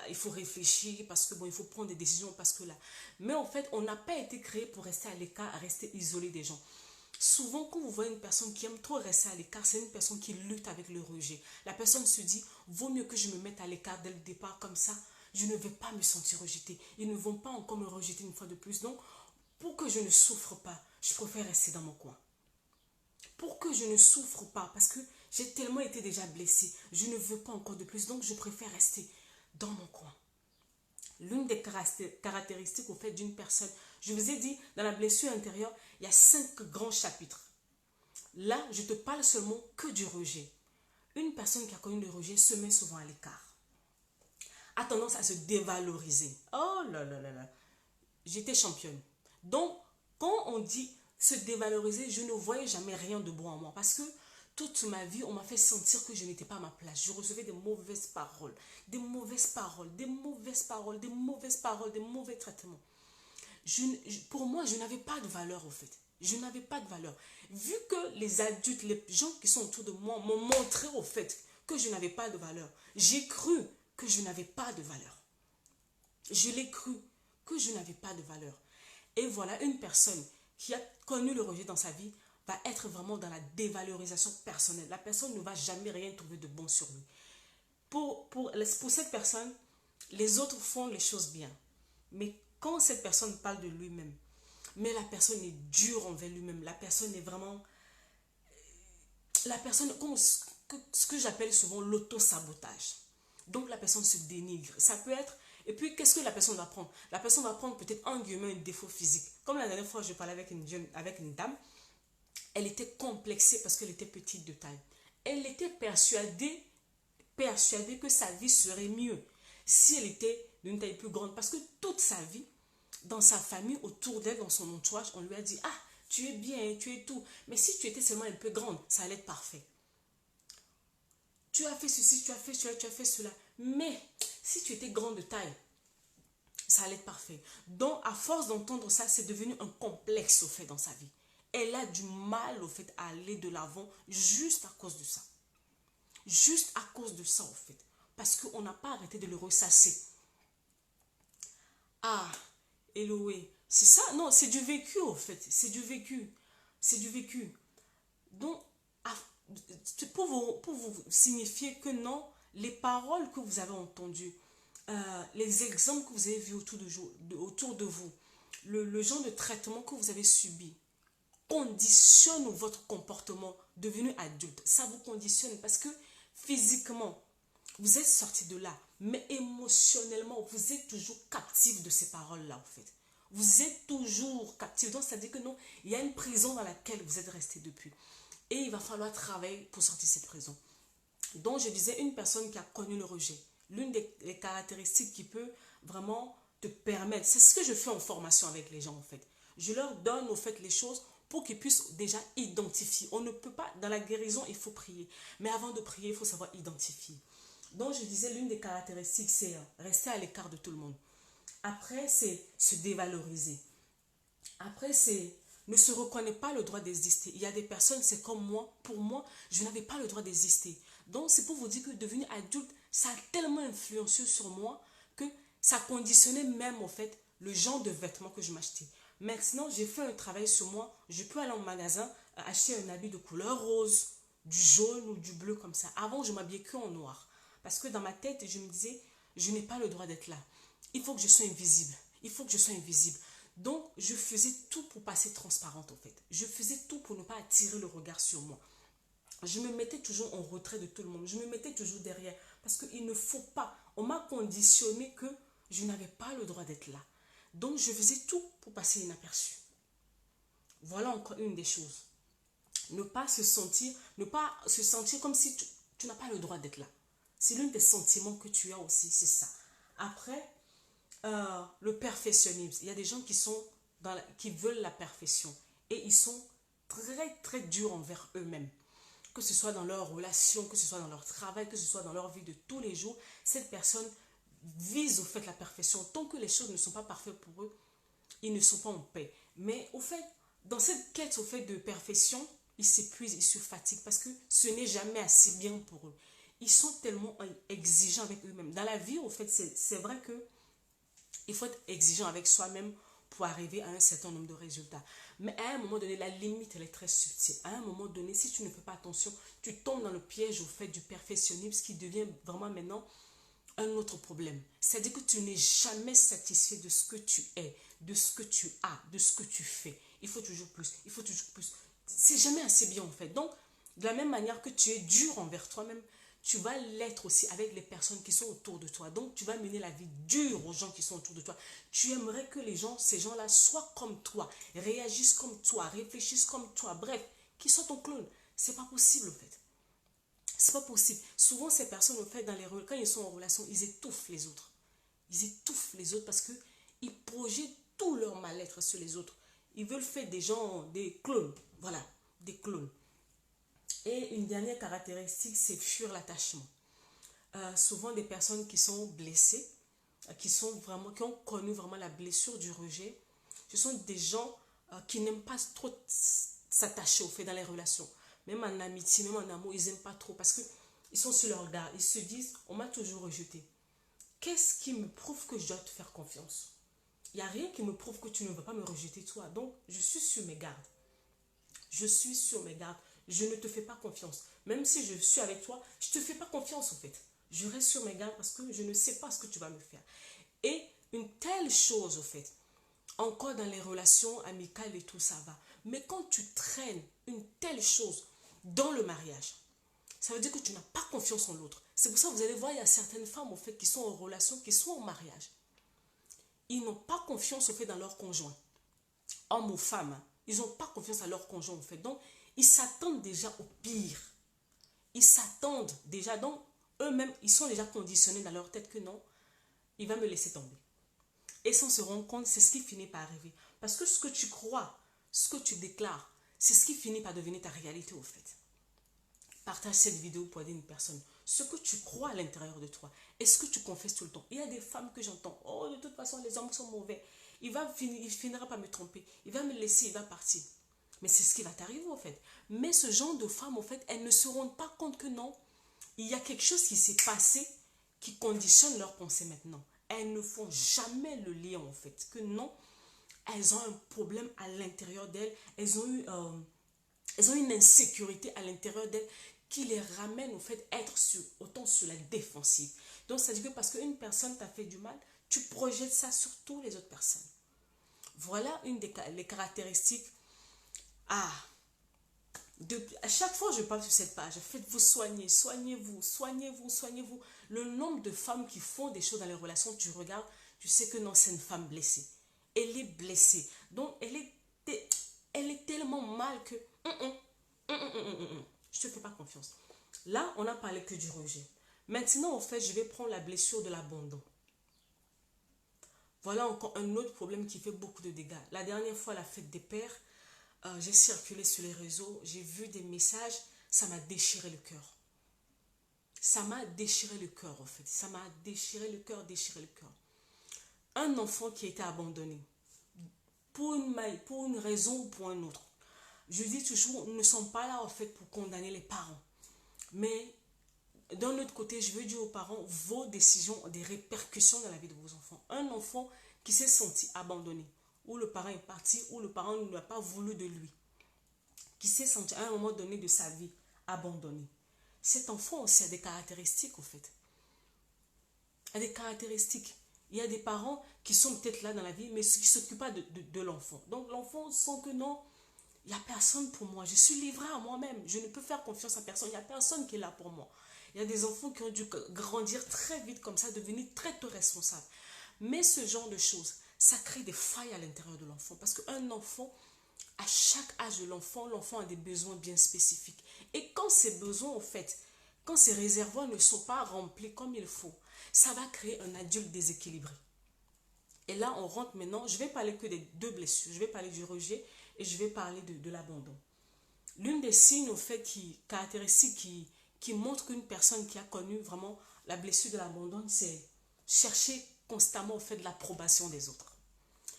il faut réfléchir, parce que bon, il faut prendre des décisions, parce que là. Mais en fait, on n'a pas été créé pour rester à l'écart, rester isolé des gens. Souvent, quand vous voyez une personne qui aime trop rester à l'écart, c'est une personne qui lutte avec le rejet. La personne se dit, vaut mieux que je me mette à l'écart dès le départ, comme ça, je ne vais pas me sentir rejetée. Ils ne vont pas encore me rejeter une fois de plus. Donc, pour que je ne souffre pas, je préfère rester dans mon coin. Pour que je ne souffre pas, parce que j'ai tellement été déjà blessée, je ne veux pas encore de plus, donc je préfère rester dans mon coin. L'une des caractéristiques au fait d'une personne, je vous ai dit, dans la blessure intérieure, il y a 5 grands chapitres. Là, je te parle seulement que du rejet. Une personne qui a connu le rejet se met souvent à l'écart, a tendance à se dévaloriser. Oh là là là là, j'étais championne. Donc, quand on dit se dévaloriser, je ne voyais jamais rien de bon en moi. Parce que toute ma vie, on m'a fait sentir que je n'étais pas à ma place. Je recevais des mauvaises paroles, des mauvaises paroles, des mauvaises paroles, des mauvaises paroles, des mauvais traitements. Pour moi, je n'avais pas de valeur au fait. Je n'avais pas de valeur. Vu que les adultes, les gens qui sont autour de moi m'ont montré au fait que je n'avais pas de valeur, j'ai cru que je n'avais pas de valeur. Je l'ai cru que je n'avais pas de valeur. Et voilà, une personne qui a connu le rejet dans sa vie va être vraiment dans la dévalorisation personnelle. La personne ne va jamais rien trouver de bon sur lui. Pour cette personne, les autres font les choses bien. Mais quand cette personne parle de lui-même, mais la personne est dure envers lui-même, la personne est vraiment... La personne, comme ce que j'appelle souvent l'auto-sabotage. Donc la personne se dénigre. Ça peut être... Et puis, qu'est-ce que la personne va prendre? La personne va prendre peut-être un guillemet, un défaut physique. Comme la dernière fois, je parlais avec une dame. Elle était complexée parce qu'elle était petite de taille. Elle était persuadée que sa vie serait mieux si elle était d'une taille plus grande. Parce que toute sa vie, dans sa famille, autour d'elle, dans son entourage, on lui a dit, ah, tu es bien, tu es tout. Mais si tu étais seulement un peu grande, ça allait être parfait. Tu as fait ceci, tu as fait cela, tu as fait cela. Mais si tu étais grande de taille, ça allait être parfait. Donc, à force d'entendre ça, c'est devenu un complexe au fait dans sa vie. Elle a du mal au fait à aller de l'avant juste à cause de ça. Juste à cause de ça au fait. Parce qu'on n'a pas arrêté de le ressasser. Ah, Eloé, c'est ça? Non, c'est du vécu au fait. C'est du vécu. C'est du vécu. Donc, pour vous signifier que non, les paroles que vous avez entendues, les exemples que vous avez vus autour de vous, le genre de traitement que vous avez subi, conditionne votre comportement devenu adulte. Ça vous conditionne parce que physiquement, vous êtes sorti de là, mais émotionnellement, vous êtes toujours captif de ces paroles-là, en fait. Vous êtes toujours captif. Donc, ça dit que non, il y a une prison dans laquelle vous êtes resté depuis. Et il va falloir travailler pour sortir de cette prison. Donc, je disais, une personne qui a connu le rejet, l'une des caractéristiques qui peut vraiment te permettre, c'est ce que je fais en formation avec les gens, en fait. Je leur donne, au fait, les choses pour qu'ils puissent déjà identifier. On ne peut pas, dans la guérison, il faut prier. Mais avant de prier, il faut savoir identifier. Donc, je disais, l'une des caractéristiques, c'est rester à l'écart de tout le monde. Après, c'est se dévaloriser. Après, c'est ne se reconnaît pas le droit d'exister. Il y a des personnes, c'est comme moi. Pour moi, je n'avais pas le droit d'exister. Donc, c'est pour vous dire que devenu adulte, ça a tellement influencé sur moi que ça conditionnait même, en fait, le genre de vêtements que je m'achetais. Maintenant, j'ai fait un travail sur moi. Je peux aller en magasin, acheter un habit de couleur rose, du jaune ou du bleu comme ça. Avant, je m'habillais que en noir. Parce que dans ma tête, je me disais, je n'ai pas le droit d'être là. Il faut que je sois invisible. Il faut que je sois invisible. Donc, je faisais tout pour passer transparente, en fait. Je faisais tout pour ne pas attirer le regard sur moi. Je me mettais toujours en retrait de tout le monde. Je me mettais toujours derrière. Parce qu'il ne faut pas. On m'a conditionné que je n'avais pas le droit d'être là. Donc, je faisais tout pour passer inaperçu. Voilà encore une des choses. Ne pas se sentir comme si tu n'as pas le droit d'être là. C'est l'un des sentiments que tu as aussi, c'est ça. Après, le perfectionnisme. Il y a des gens qui veulent la perfection et ils sont très très durs envers eux-mêmes. Que ce soit dans leur relation, que ce soit dans leur travail, que ce soit dans leur vie de tous les jours, cette personne vise au fait la perfection. Tant que les choses ne sont pas parfaites pour eux, ils ne sont pas en paix. Mais au fait, dans cette quête au fait de perfection, Ils s'épuisent, ils se fatiguent parce que ce n'est jamais assez bien pour eux. Ils sont tellement exigeants avec eux-mêmes. Dans la vie, en fait, c'est vrai que il faut être exigeant avec soi-même pour arriver à un certain nombre de résultats. Mais à un moment donné, la limite, elle est très subtile. À un moment donné, si tu ne fais pas attention, tu tombes dans le piège au fait du perfectionnisme, ce qui devient vraiment maintenant un autre problème. C'est-à-dire que tu n'es jamais satisfait de ce que tu es, de ce que tu as, de ce que tu fais. Il faut toujours plus, il faut toujours plus. C'est jamais assez bien en fait. Donc, de la même manière que tu es dur envers toi-même, tu vas l'être aussi avec les personnes qui sont autour de toi. Donc, tu vas mener la vie dure aux gens qui sont autour de toi. Tu aimerais que les gens, ces gens-là, soient comme toi, réagissent comme toi, réfléchissent comme toi. Bref, qu'ils soient ton clone. C'est pas possible en fait. C'est pas possible. Souvent, ces personnes, en fait, quand ils sont en relation, ils étouffent les autres. Ils étouffent les autres parce qu'ils projettent tout leur mal-être sur les autres. Ils veulent faire des gens, des clones. Voilà, des clones. Et une dernière caractéristique, c'est fuir l'attachement. Souvent, des personnes qui sont blessées, qui ont connu vraiment la blessure du rejet, ce sont des gens qui n'aiment pas trop s'attacher au fait dans les relations. Même en amitié, même en amour, ils n'aiment pas trop parce qu'ils sont sur leur garde. Ils se disent, on m'a toujours rejeté. Qu'est-ce qui me prouve que je dois te faire confiance? Il n'y a rien qui me prouve que tu ne vas pas me rejeter toi. Donc, je suis sur mes gardes. Je suis sur mes gardes. Je ne te fais pas confiance. Même si je suis avec toi, je ne te fais pas confiance en fait. Je reste sur mes gardes parce que je ne sais pas ce que tu vas me faire. Et une telle chose au fait, encore dans les relations amicales et tout ça va. Mais quand tu traînes une telle chose dans le mariage, ça veut dire que tu n'as pas confiance en l'autre. C'est pour ça que vous allez voir, il y a certaines femmes au fait qui sont en relation, qui sont en mariage. Ils n'ont pas confiance au fait dans leur conjoint. Hommes ou femmes, hein. Ils n'ont pas confiance à leur conjoint en fait. Donc, ils s'attendent déjà au pire. Ils s'attendent déjà, donc eux-mêmes, ils sont déjà conditionnés dans leur tête que non, il va me laisser tomber. Et sans se rendre compte, c'est ce qui finit par arriver. Parce que ce que tu crois, ce que tu déclares, c'est ce qui finit par devenir ta réalité au fait. Partage cette vidéo pour aider une personne. Ce que tu crois à l'intérieur de toi, est-ce que tu confesses tout le temps? Il y a des femmes que j'entends, oh de toute façon les hommes sont mauvais. Il finira par me tromper. Il va me laisser, il va partir. Mais c'est ce qui va t'arriver en fait. Mais ce genre de femmes, en fait, elles ne se rendent pas compte que non, il y a quelque chose qui s'est passé qui conditionne leurs pensées maintenant. Elles ne font jamais le lien en fait. Que non, elles ont un problème à l'intérieur d'elles. Elles ont une insécurité à l'intérieur d'elles qui les ramène au fait être autant sur la défensive. Donc ça veut dire que parce qu'une personne t'a fait du mal, tu projettes ça sur toutes les autres personnes. Voilà une des les caractéristiques. À chaque fois que je parle sur cette page, faites-vous soigner, soignez-vous, soignez-vous, soignez-vous. Le nombre de femmes qui font des choses dans les relations, tu regardes, tu sais que non, c'est une femme blessée. Elle est blessée. Donc, elle est tellement mal que je te fais pas confiance. Là, on n'a parlé que du rejet. Maintenant, en fait, je vais prendre la blessure de l'abandon. Voilà encore un autre problème qui fait beaucoup de dégâts. La dernière fois, à la fête des pères, j'ai circulé sur les réseaux, j'ai vu des messages, ça m'a déchiré le cœur. Ça m'a déchiré le cœur, en fait. Ça m'a déchiré le cœur, déchiré le cœur. Un enfant qui a été abandonné, pour une raison ou pour une autre. Je dis toujours, nous ne sommes pas là, en fait, pour condamner les parents. Mais d'un autre côté, je veux dire aux parents, vos décisions ont des répercussions dans la vie de vos enfants. Un enfant qui s'est senti abandonné, où le parent est parti, où le parent n'a pas voulu de lui, qui s'est senti à un moment donné de sa vie abandonné. Cet enfant aussi a des caractéristiques, en fait. Il a des caractéristiques. Il y a des parents qui sont peut-être là dans la vie, mais qui ne s'occupent pas de l'enfant. Donc l'enfant sent que non, il n'y a personne pour moi. Je suis livré à moi-même. Je ne peux faire confiance à personne. Il n'y a personne qui est là pour moi. Il y a des enfants qui ont dû grandir très vite comme ça, devenir très tôt responsables. Mais ce genre de choses, ça crée des failles à l'intérieur de l'enfant. Parce qu'un enfant, à chaque âge de l'enfant, l'enfant a des besoins bien spécifiques. Et quand ces besoins, en fait, quand ces réservoirs ne sont pas remplis comme il faut, ça va créer un adulte déséquilibré. Et là, on rentre maintenant, je vais parler que des deux blessures. Je vais parler du rejet et je vais parler de l'abandon. L'une des signes, au fait, caractéristiques qui montre qu'une personne qui a connu vraiment la blessure de l'abandon, c'est chercher constamment, au fait, de l'approbation des autres.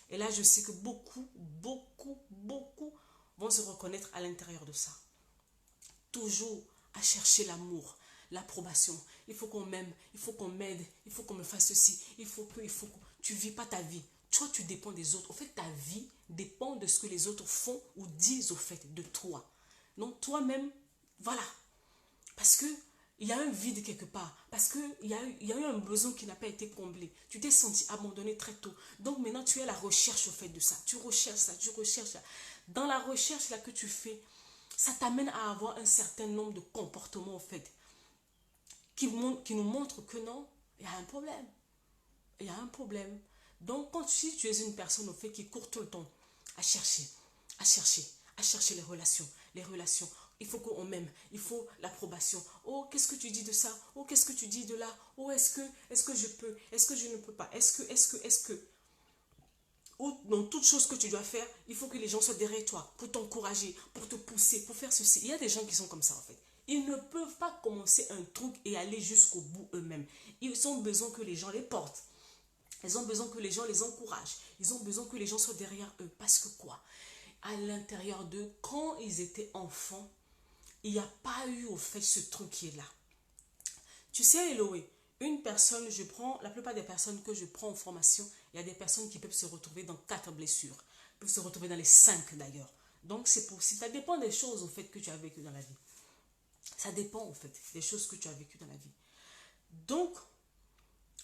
Et là, je sais que beaucoup vont se reconnaître à l'intérieur de ça. toujours à chercher l'amour, l'approbation. Il faut qu'on m'aime, il faut qu'on m'aide, il faut qu'on me fasse ceci, il faut que... Tu vis pas ta vie. Toi, tu dépends des autres. Au fait, ta vie dépend de ce que les autres font ou disent au fait de toi. Donc, toi-même, voilà. Parce que il y a un vide quelque part. Parce qu'il y a eu un besoin qui n'a pas été comblé. Tu t'es senti abandonné très tôt. Donc maintenant, tu es à la recherche au fait de ça. Tu recherches ça, tu recherches ça. Dans la recherche là que tu fais, ça t'amène à avoir un certain nombre de comportements au fait qui nous montrent que non, il y a un problème. Il y a un problème. Donc, si tu es une personne au fait qui court tout le temps à chercher, à chercher, à chercher les relations. Il faut qu'on m'aime, il faut l'approbation. Oh, qu'est-ce que tu dis de ça? Oh, qu'est-ce que tu dis de là? Oh, est-ce que je peux? Est-ce que je ne peux pas? Est-ce que? Ou dans toute chose que tu dois faire, il faut que les gens soient derrière toi pour t'encourager, pour te pousser, pour faire ceci. Il y a des gens qui sont comme ça en fait. Ils ne peuvent pas commencer un truc et aller jusqu'au bout eux-mêmes. Ils ont besoin que les gens les portent. Ils ont besoin que les gens les encouragent. Ils ont besoin que les gens soient derrière eux. Parce que quoi? À l'intérieur d'eux, quand ils étaient enfants, il n'y a pas eu au fait ce truc qui est là. Tu sais, Eloé, une personne, la plupart des personnes que je prends en formation, il y a des personnes qui peuvent se retrouver dans 4 blessures. Peuvent se retrouver dans les 5 d'ailleurs. Donc c'est possible. Ça dépend des choses au fait que tu as vécues dans la vie. Ça dépend au fait des choses que tu as vécues dans la vie. Donc,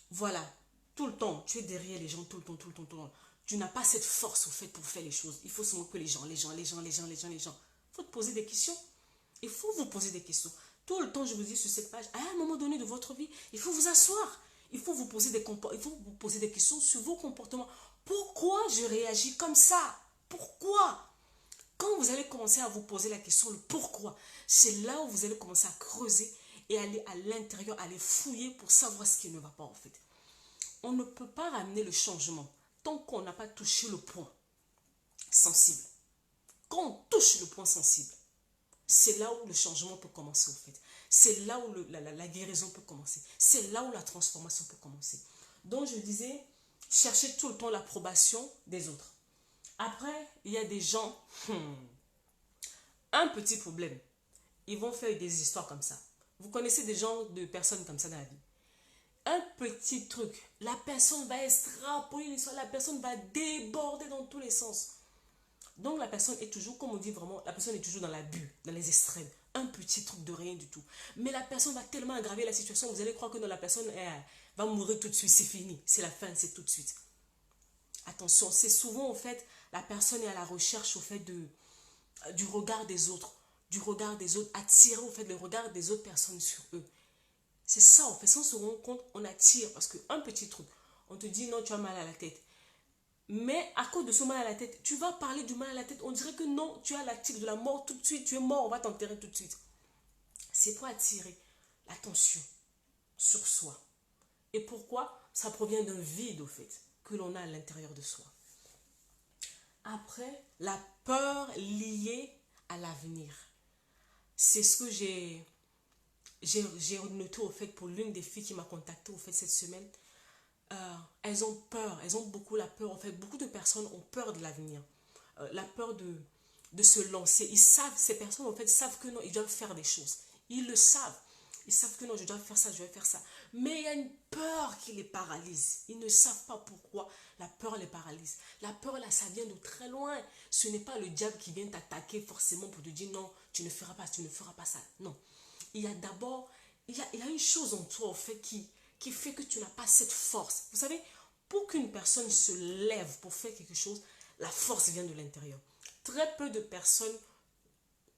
voilà. Tout le temps, tu es derrière les gens, tout le temps, tout le temps, tout le temps. Tu n'as pas cette force au fait pour faire les choses. Il faut seulement que les gens. Il faut te poser des questions. Il faut vous poser des questions. Tout le temps, je vous dis sur cette page, à un moment donné de votre vie, il faut vous asseoir. Il faut vous poser des questions sur vos comportements. Pourquoi je réagis comme ça? Pourquoi? Quand vous allez commencer à vous poser la question, le pourquoi, c'est là où vous allez commencer à creuser et aller à l'intérieur, aller fouiller pour savoir ce qui ne va pas en fait. On ne peut pas ramener le changement tant qu'on n'a pas touché le point sensible. Quand on touche le point sensible, c'est là où le changement peut commencer au fait. C'est là où la guérison peut commencer. C'est là où la transformation peut commencer. Donc je disais, chercher tout le temps l'approbation des autres. Après, il y a des gens, un petit problème. Ils vont faire des histoires comme ça. Vous connaissez des gens, de personnes comme ça dans la vie. Un petit truc, la personne va extrapoler l'histoire, la personne va déborder dans tous les sens. Donc la personne est toujours, comme on dit vraiment, la personne est toujours dans l'abus, dans les extrêmes. Un petit truc de rien du tout. Mais la personne va tellement aggraver la situation, vous allez croire que la personne va mourir tout de suite, c'est fini. C'est la fin, c'est tout de suite. Attention, c'est souvent au fait, la personne est à la recherche au fait du regard des autres. Du regard des autres, attirer au fait le regard des autres personnes sur eux. C'est ça, en fait, sans se rendre compte, on attire. Parce qu'un petit truc, on te dit non, tu as mal à la tête. Mais à cause de ce mal à la tête, tu vas parler du mal à la tête. On dirait que non, tu as la tique de la mort tout de suite. Tu es mort, on va t'enterrer tout de suite. C'est pour attirer l'attention sur soi. Et pourquoi? Ça provient d'un vide, au fait, que l'on a à l'intérieur de soi. Après, la peur liée à l'avenir. C'est ce que j'ai noté, au fait, pour l'une des filles qui m'a contactée, au fait, cette semaine. Elles ont peur, elles ont beaucoup la peur. En fait, beaucoup de personnes ont peur de l'avenir. La peur de se lancer. Ces personnes, en fait, savent que non, ils doivent faire des choses. Ils le savent. Ils savent que non, je dois faire ça, je dois faire ça. Mais il y a une peur qui les paralyse. Ils ne savent pas pourquoi la peur les paralyse. La peur, là, ça vient de très loin. Ce n'est pas le diable qui vient t'attaquer forcément pour te dire non, tu ne feras pas ça. Non. Il y a d'abord, il y a une chose en toi, en fait, qui fait que tu n'as pas cette force. Vous savez, pour qu'une personne se lève pour faire quelque chose, la force vient de l'intérieur. Très peu de personnes,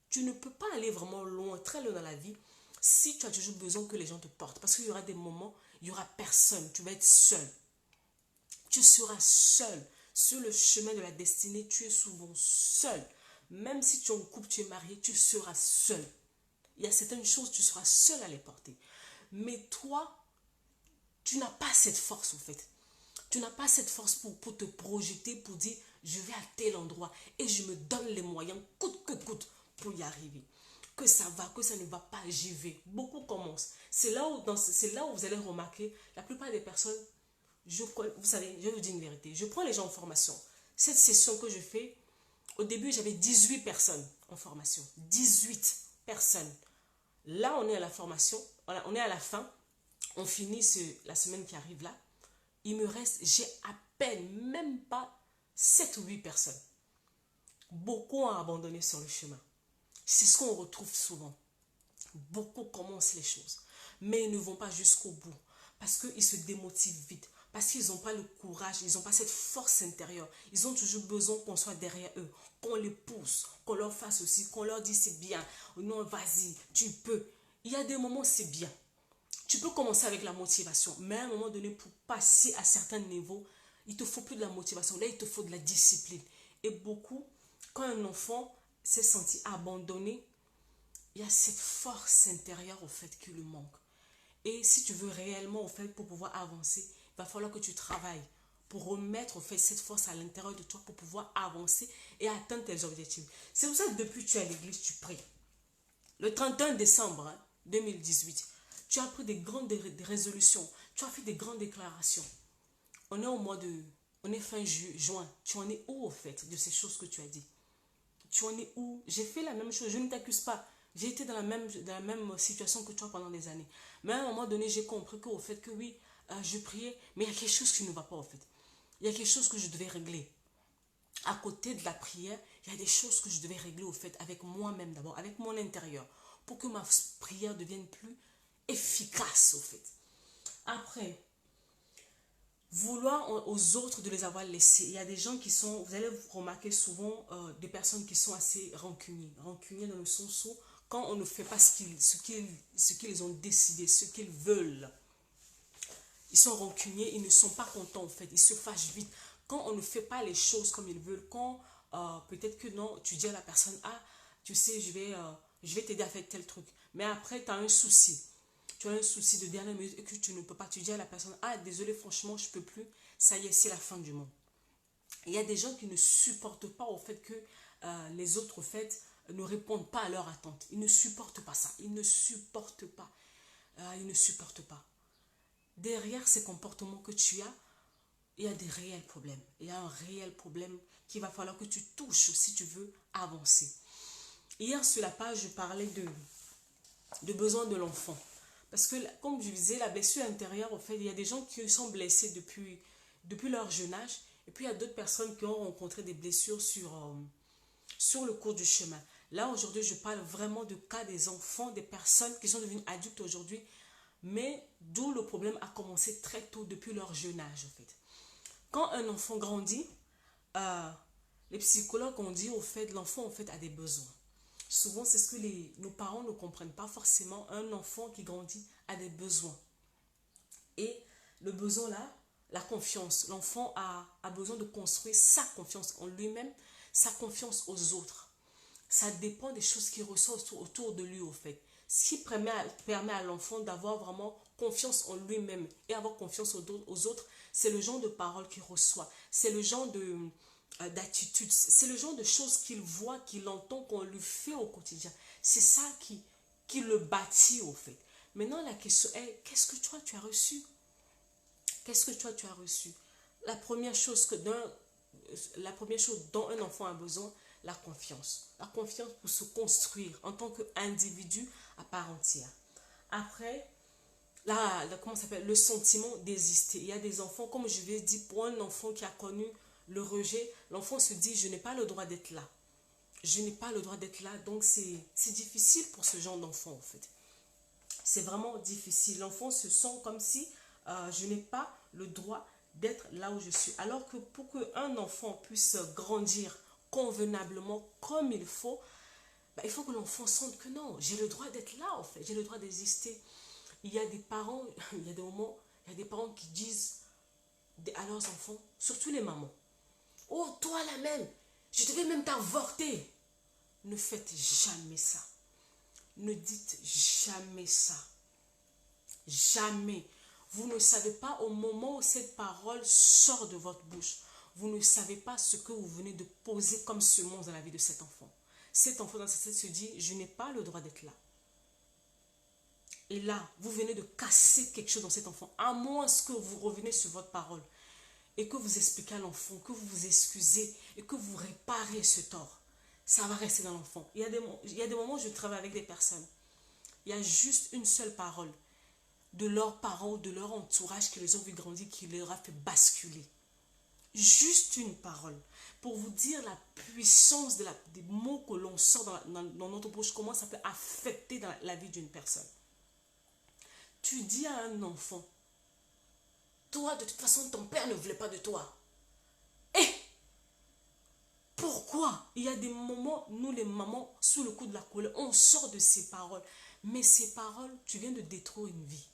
tu ne peux pas aller vraiment loin, très loin dans la vie, si tu as toujours besoin que les gens te portent. Parce qu'il y aura des moments, il n'y aura personne, tu vas être seul. Tu seras seul. Sur le chemin de la destinée, tu es souvent seul. Même si tu es en couple, tu es marié, tu seras seul. Il y a certaines choses, tu seras seul à les porter. Mais toi, tu n'as pas cette force, en fait. Tu n'as pas cette force pour te projeter, pour dire, je vais à tel endroit et je me donne les moyens, coûte que coûte, pour y arriver. Que ça va, que ça ne va pas, j'y vais. Beaucoup commencent. C'est là où vous allez remarquer, la plupart des personnes, vous savez, je vais vous dire une vérité, je prends les gens en formation. Cette session que je fais, au début, j'avais 18 personnes en formation. 18. personne. Là, on est à la formation, on est à la fin, on finit la semaine qui arrive là. Il me reste, j'ai à peine, même pas 7 ou 8 personnes. Beaucoup ont abandonné sur le chemin. C'est ce qu'on retrouve souvent. Beaucoup commencent les choses, mais ils ne vont pas jusqu'au bout parce qu'ils se démotivent vite, parce qu'ils n'ont pas le courage, ils n'ont pas cette force intérieure. Ils ont toujours besoin qu'on soit derrière eux, qu'on les pousse, qu'on leur fasse aussi, qu'on leur dise c'est bien, non vas-y, tu peux. Il y a des moments c'est bien. Tu peux commencer avec la motivation, mais à un moment donné, pour passer à certains niveaux, il te faut plus de la motivation, là il te faut de la discipline. Et beaucoup, quand un enfant s'est senti abandonné, il y a cette force intérieure au fait qui lui manque. Et si tu veux réellement au fait pour pouvoir avancer, il va falloir que tu travailles pour remettre au fait cette force à l'intérieur de toi pour pouvoir avancer et atteindre tes objectifs. C'est pour ça que depuis que tu es à l'église, tu pries. Le 31 décembre 2018, tu as pris des grandes résolutions, tu as fait des grandes déclarations. On est au mois de, on est fin juin. Tu en es où au fait de ces choses que tu as dit? Tu en es où? J'ai fait la même chose, je ne t'accuse pas. J'ai été dans la même situation que toi pendant des années. Mais à un moment donné, j'ai compris qu'au fait que oui, je priais, mais il y a quelque chose qui ne va pas au fait. Il y a quelque chose que je devais régler. À côté de la prière, il y a des choses que je devais régler au fait avec moi-même d'abord, avec mon intérieur, pour que ma prière devienne plus efficace au fait. Après, vouloir aux autres de les avoir laissés. Il y a des gens qui sont, vous allez remarquer souvent des personnes qui sont assez rancuniers. Rancuniers dans le sens où quand on ne fait pas ce qu'ils ont décidé, ce qu'ils veulent, ils sont rancuniers, ils ne sont pas contents en fait, ils se fâchent vite. Quand on ne fait pas les choses comme ils veulent, quand peut-être que non, tu dis à la personne, ah, tu sais, je vais t'aider à faire tel truc. Mais après, tu as un souci. Tu as un souci de dernière minute et que tu ne peux pas. Tu dis à la personne, ah, désolé, franchement, je ne peux plus. Ça y est, c'est la fin du monde. Il y a des gens qui ne supportent pas au fait que les autres, au fait, ne répondent pas à leur attente. Ils ne supportent pas ça. Ils ne supportent pas. Ils ne supportent pas. Derrière ces comportements que tu as, il y a des réels problèmes. Il y a un réel problème qu'il va falloir que tu touches si tu veux avancer. Hier, sur la page, je parlais de besoin de l'enfant. Parce que, comme je disais, la blessure intérieure, au fait, il y a des gens qui sont blessés depuis leur jeune âge. Et puis, il y a d'autres personnes qui ont rencontré des blessures sur le cours du chemin. Là, aujourd'hui, je parle vraiment du cas des enfants, des personnes qui sont devenues adultes aujourd'hui, mais d'où le problème a commencé très tôt, depuis leur jeune âge, en fait. Quand un enfant grandit, les psychologues ont dit, au fait, l'enfant, en fait, a des besoins. Souvent, c'est ce que nos parents ne comprennent pas forcément. Un enfant qui grandit a des besoins. Et le besoin là, la confiance. L'enfant a besoin de construire sa confiance en lui-même, sa confiance aux autres. Ça dépend des choses qu'il ressent autour de lui, au fait. Ce qui permet à l'enfant d'avoir vraiment confiance en lui-même et avoir confiance aux autres, c'est le genre de paroles qu'il reçoit. C'est le genre d'attitude. C'est le genre de choses qu'il voit, qu'il entend, qu'on lui fait au quotidien. C'est ça qui le bâtit, au fait. Maintenant, la question est, qu'est-ce que toi, tu as reçu? Qu'est-ce que toi, tu as reçu? La première chose dont un enfant a besoin, la confiance. La confiance pour se construire en tant qu'individu à part entière. Après, comment ça s'appelle? Le sentiment d'exister. Il y a des enfants, comme je l'ai dit, pour un enfant qui a connu le rejet, l'enfant se dit, je n'ai pas le droit d'être là. Je n'ai pas le droit d'être là. Donc, c'est difficile pour ce genre d'enfant, en fait. C'est vraiment difficile. L'enfant se sent comme si je n'ai pas le droit d'être là où je suis. Alors que pour qu'un enfant puisse grandir convenablement comme il faut, il faut que l'enfant sente que non, j'ai le droit d'être là, en fait. J'ai le droit d'exister. Il y a des parents, il y a des moments, il y a des parents qui disent à leurs enfants, surtout les mamans, oh, toi là même, je devais même t'avorter. Ne faites jamais ça. Ne dites jamais ça. Jamais. Vous ne savez pas au moment où cette parole sort de votre bouche. Vous ne savez pas ce que vous venez de poser comme semence dans la vie de cet enfant. Cet enfant dans sa tête se dit, je n'ai pas le droit d'être là. Et là, vous venez de casser quelque chose dans cet enfant. À moins que vous revenez sur votre parole et que vous expliquez à l'enfant, que vous vous excusez et que vous réparez ce tort. ça va rester dans l'enfant. Il y a des moments où je travaille avec des personnes. Il y a juste une seule parole de leurs parents ou de leur entourage qui les ont vu grandir, qui leur a fait basculer. Juste une parole. Pour vous dire la puissance des mots que l'on sort dans notre bouche, comment ça peut affecter dans la vie d'une personne. Tu dis à un enfant, toi, de toute façon, ton père ne voulait pas de toi. Et pourquoi? Il y a des moments, nous les mamans, sous le coup de la colère, on sort de ces paroles. Mais ces paroles, tu viens de détruire une vie.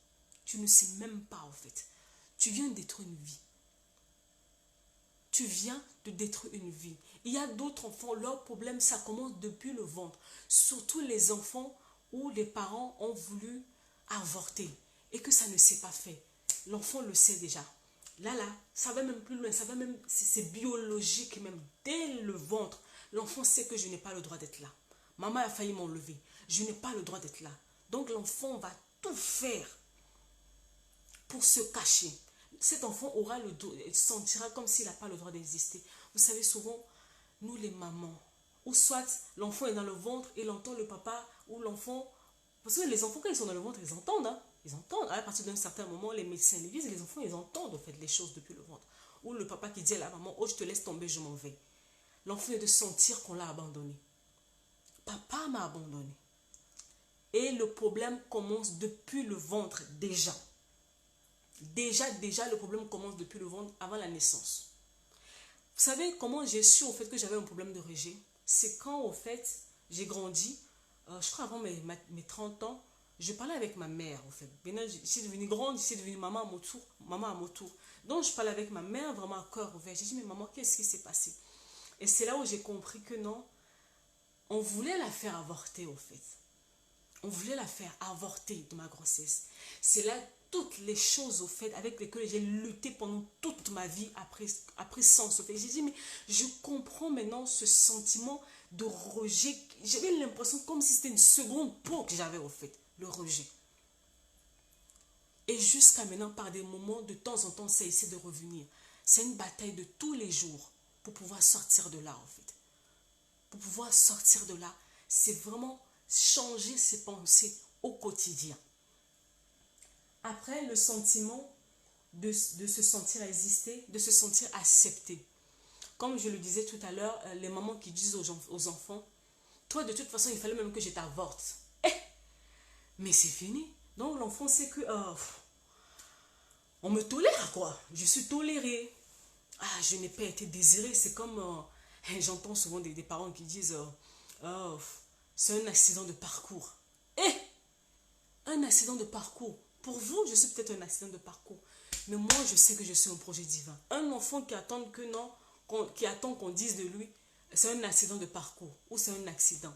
Tu ne sais même pas en fait. Tu viens de détruire une vie. Tu viens de détruire une vie. Il y a d'autres enfants, leur problème, ça commence depuis le ventre. Surtout les enfants où les parents ont voulu avorter et que ça ne s'est pas fait. L'enfant le sait déjà. Là, ça va même plus loin. Ça va même, c'est biologique même. Dès le ventre, l'enfant sait que je n'ai pas le droit d'être là. Maman a failli m'enlever. Je n'ai pas le droit d'être là. Donc l'enfant va tout faire pour se cacher. Cet enfant aura sentira comme s'il n'a pas le droit d'exister. Vous savez, souvent, nous les mamans, ou soit l'enfant est dans le ventre et il entend le papa ou l'enfant. Parce que les enfants, quand ils sont dans le ventre, ils entendent. Hein, ils entendent. À partir d'un certain moment, les médecins les disent, les enfants, ils entendent en fait les choses depuis le ventre. Ou le papa qui dit à la maman, oh, je te laisse tomber, je m'en vais. L'enfant est de sentir qu'on l'a abandonné. Papa m'a abandonné. Et le problème commence depuis le ventre déjà. Déjà, le problème commence depuis le ventre avant la naissance. Vous savez comment j'ai su au fait que j'avais un problème de rejet? C'est quand au fait j'ai grandi, je crois avant mes 30 ans, je parlais avec ma mère au fait. Maintenant, je suis devenue grande, je suis devenue maman à mon tour. Donc je parlais avec ma mère vraiment à cœur ouvert. J'ai dit, mais maman, qu'est-ce qui s'est passé? Et c'est là où j'ai compris que non, on voulait la faire avorter au fait. On voulait la faire avorter de ma grossesse. C'est là toutes les choses au fait avec lesquelles j'ai lutté pendant toute ma vie après sens au fait. J'ai dit, mais je comprends maintenant ce sentiment de rejet. J'avais l'impression comme si c'était une seconde peau que j'avais au fait, le rejet. Et jusqu'à maintenant, par des moments, de temps en temps, ça essaie de revenir. C'est une bataille de tous les jours pour pouvoir sortir de là en fait. Pour pouvoir sortir de là, c'est vraiment changer ses pensées au quotidien. Après, le sentiment de se sentir exister, de se sentir accepté. Comme je le disais tout à l'heure, les mamans qui disent aux enfants, toi de toute façon, il fallait même que je t'avorte. Mais c'est fini. Donc l'enfant sait que on me tolère quoi. Je suis tolérée. Ah, je n'ai pas été désirée. C'est comme, j'entends souvent des parents qui disent, c'est un accident de parcours. Un accident de parcours. Pour vous, je suis peut-être un accident de parcours. Mais moi, je sais que je suis un projet divin. Un enfant qui attend que non, qui attend qu'on dise de lui, c'est un accident de parcours ou c'est un accident.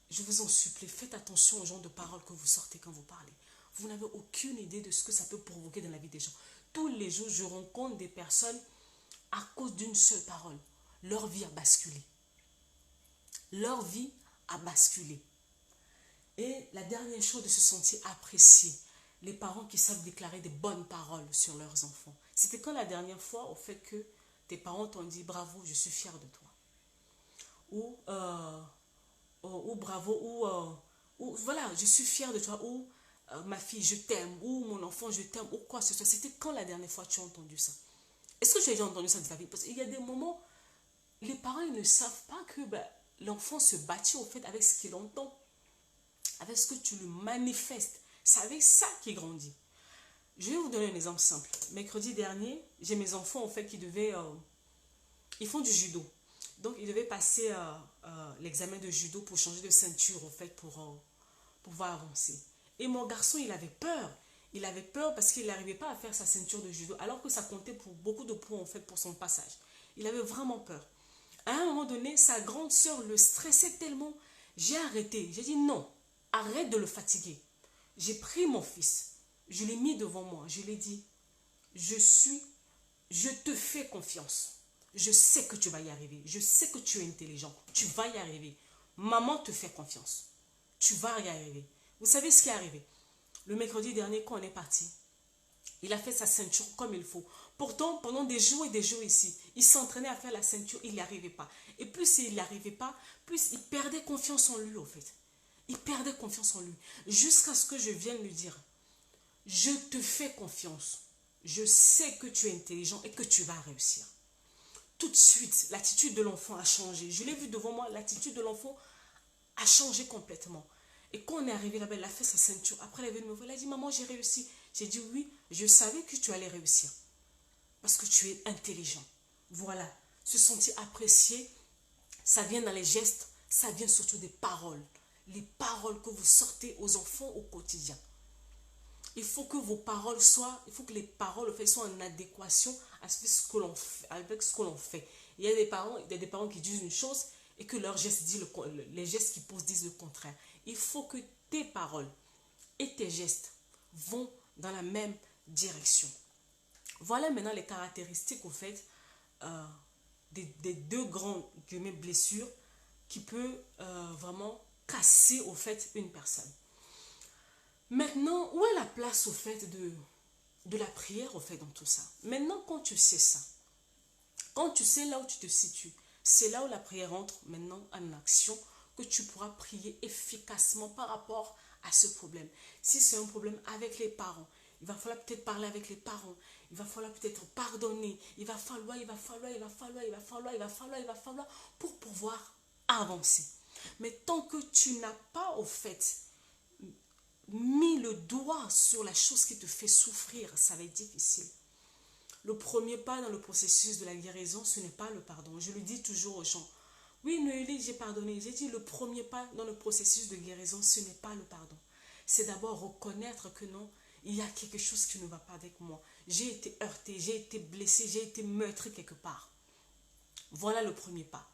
Je vous en supplie, faites attention aux genres de paroles que vous sortez quand vous parlez. Vous n'avez aucune idée de ce que ça peut provoquer dans la vie des gens. Tous les jours, je rencontre des personnes à cause d'une seule parole. Leur vie a basculé. Leur vie a basculé. Et la dernière chose, de se sentir apprécié. Les parents qui savent déclarer des bonnes paroles sur leurs enfants. C'était quand la dernière fois, au fait que tes parents t'ont dit bravo, je suis fier de toi. Ou bravo, ou voilà, je suis fier de toi. Ou ma fille, je t'aime. Ou mon enfant, je t'aime. Ou quoi que ce soit. C'était quand la dernière fois tu as entendu ça? Est-ce que tu as déjà entendu ça de ta vie? Parce qu'il y a des moments, les parents ils ne savent pas que l'enfant se bâtit au fait avec ce qu'il entend. Avec ce que tu lui manifestes. C'est avec ça qu'il grandit. Je vais vous donner un exemple simple. Mercredi dernier, j'ai mes enfants en fait qui devaient... ils font du judo. Donc, ils devaient passer l'examen de judo pour changer de ceinture en fait pour pouvoir avancer. Et mon garçon, il avait peur. Il avait peur parce qu'il n'arrivait pas à faire sa ceinture de judo alors que ça comptait pour beaucoup de points en fait pour son passage. Il avait vraiment peur. À un moment donné, sa grande sœur le stressait tellement. J'ai arrêté. J'ai dit non. Arrête de le fatiguer. J'ai pris mon fils, je l'ai mis devant moi, je lui ai dit, je te fais confiance. Je sais que tu vas y arriver. Je sais que tu es intelligent. Tu vas y arriver. Maman te fait confiance. Tu vas y arriver. Vous savez ce qui est arrivé? Le mercredi dernier, quand on est parti, Il a fait sa ceinture comme il faut. Pourtant, pendant des jours et des jours ici, il s'entraînait à faire la ceinture, il n'y arrivait pas. Et plus il n'y arrivait pas, plus il perdait confiance en lui, en fait. Il perdait confiance en lui. Jusqu'à ce que je vienne lui dire, je te fais confiance. Je sais que tu es intelligent et que tu vas réussir. Tout de suite, l'attitude de l'enfant a changé. Je l'ai vu devant moi, l'attitude de l'enfant a changé complètement. Et quand on est arrivé là-bas, elle a fait sa ceinture. Après, elle est venue me voir, elle a dit, maman, j'ai réussi. J'ai dit, oui, je savais que tu allais réussir. Parce que tu es intelligent. Voilà. Se sentir apprécié, ça vient dans les gestes, ça vient surtout des paroles. Les paroles que vous sortez aux enfants au quotidien. Il faut que vos paroles soient, il faut que les paroles en fait, soient en adéquation avec ce que l'on fait, avec ce que l'on fait. Il y a des parents qui disent une chose et que leurs gestes disent les gestes qu'ils posent disent le contraire. Il faut que tes paroles et tes gestes vont dans la même direction. Voilà maintenant les caractéristiques au fait des deux grandes blessures qui peut vraiment casser au fait une personne. Maintenant, où est la place au fait de la prière au fait dans tout ça? Maintenant, quand tu sais ça, quand tu sais là où tu te situes, c'est là où la prière entre maintenant en action, que tu pourras prier efficacement par rapport à ce problème. Si c'est un problème avec les parents, il va falloir peut-être parler avec les parents, il va falloir peut-être pardonner, il va falloir pour pouvoir avancer. Mais tant que tu n'as pas au fait mis le doigt sur la chose qui te fait souffrir, ça va être difficile. Le premier pas dans le processus de la guérison, ce n'est pas le pardon. Je le dis toujours aux gens. Oui, Noélie, j'ai pardonné. J'ai dit le premier pas dans le processus de guérison, ce n'est pas le pardon. C'est d'abord reconnaître que non, il y a quelque chose qui ne va pas avec moi. J'ai été heurté, j'ai été blessé, j'ai été meurtri quelque part. Voilà le premier pas.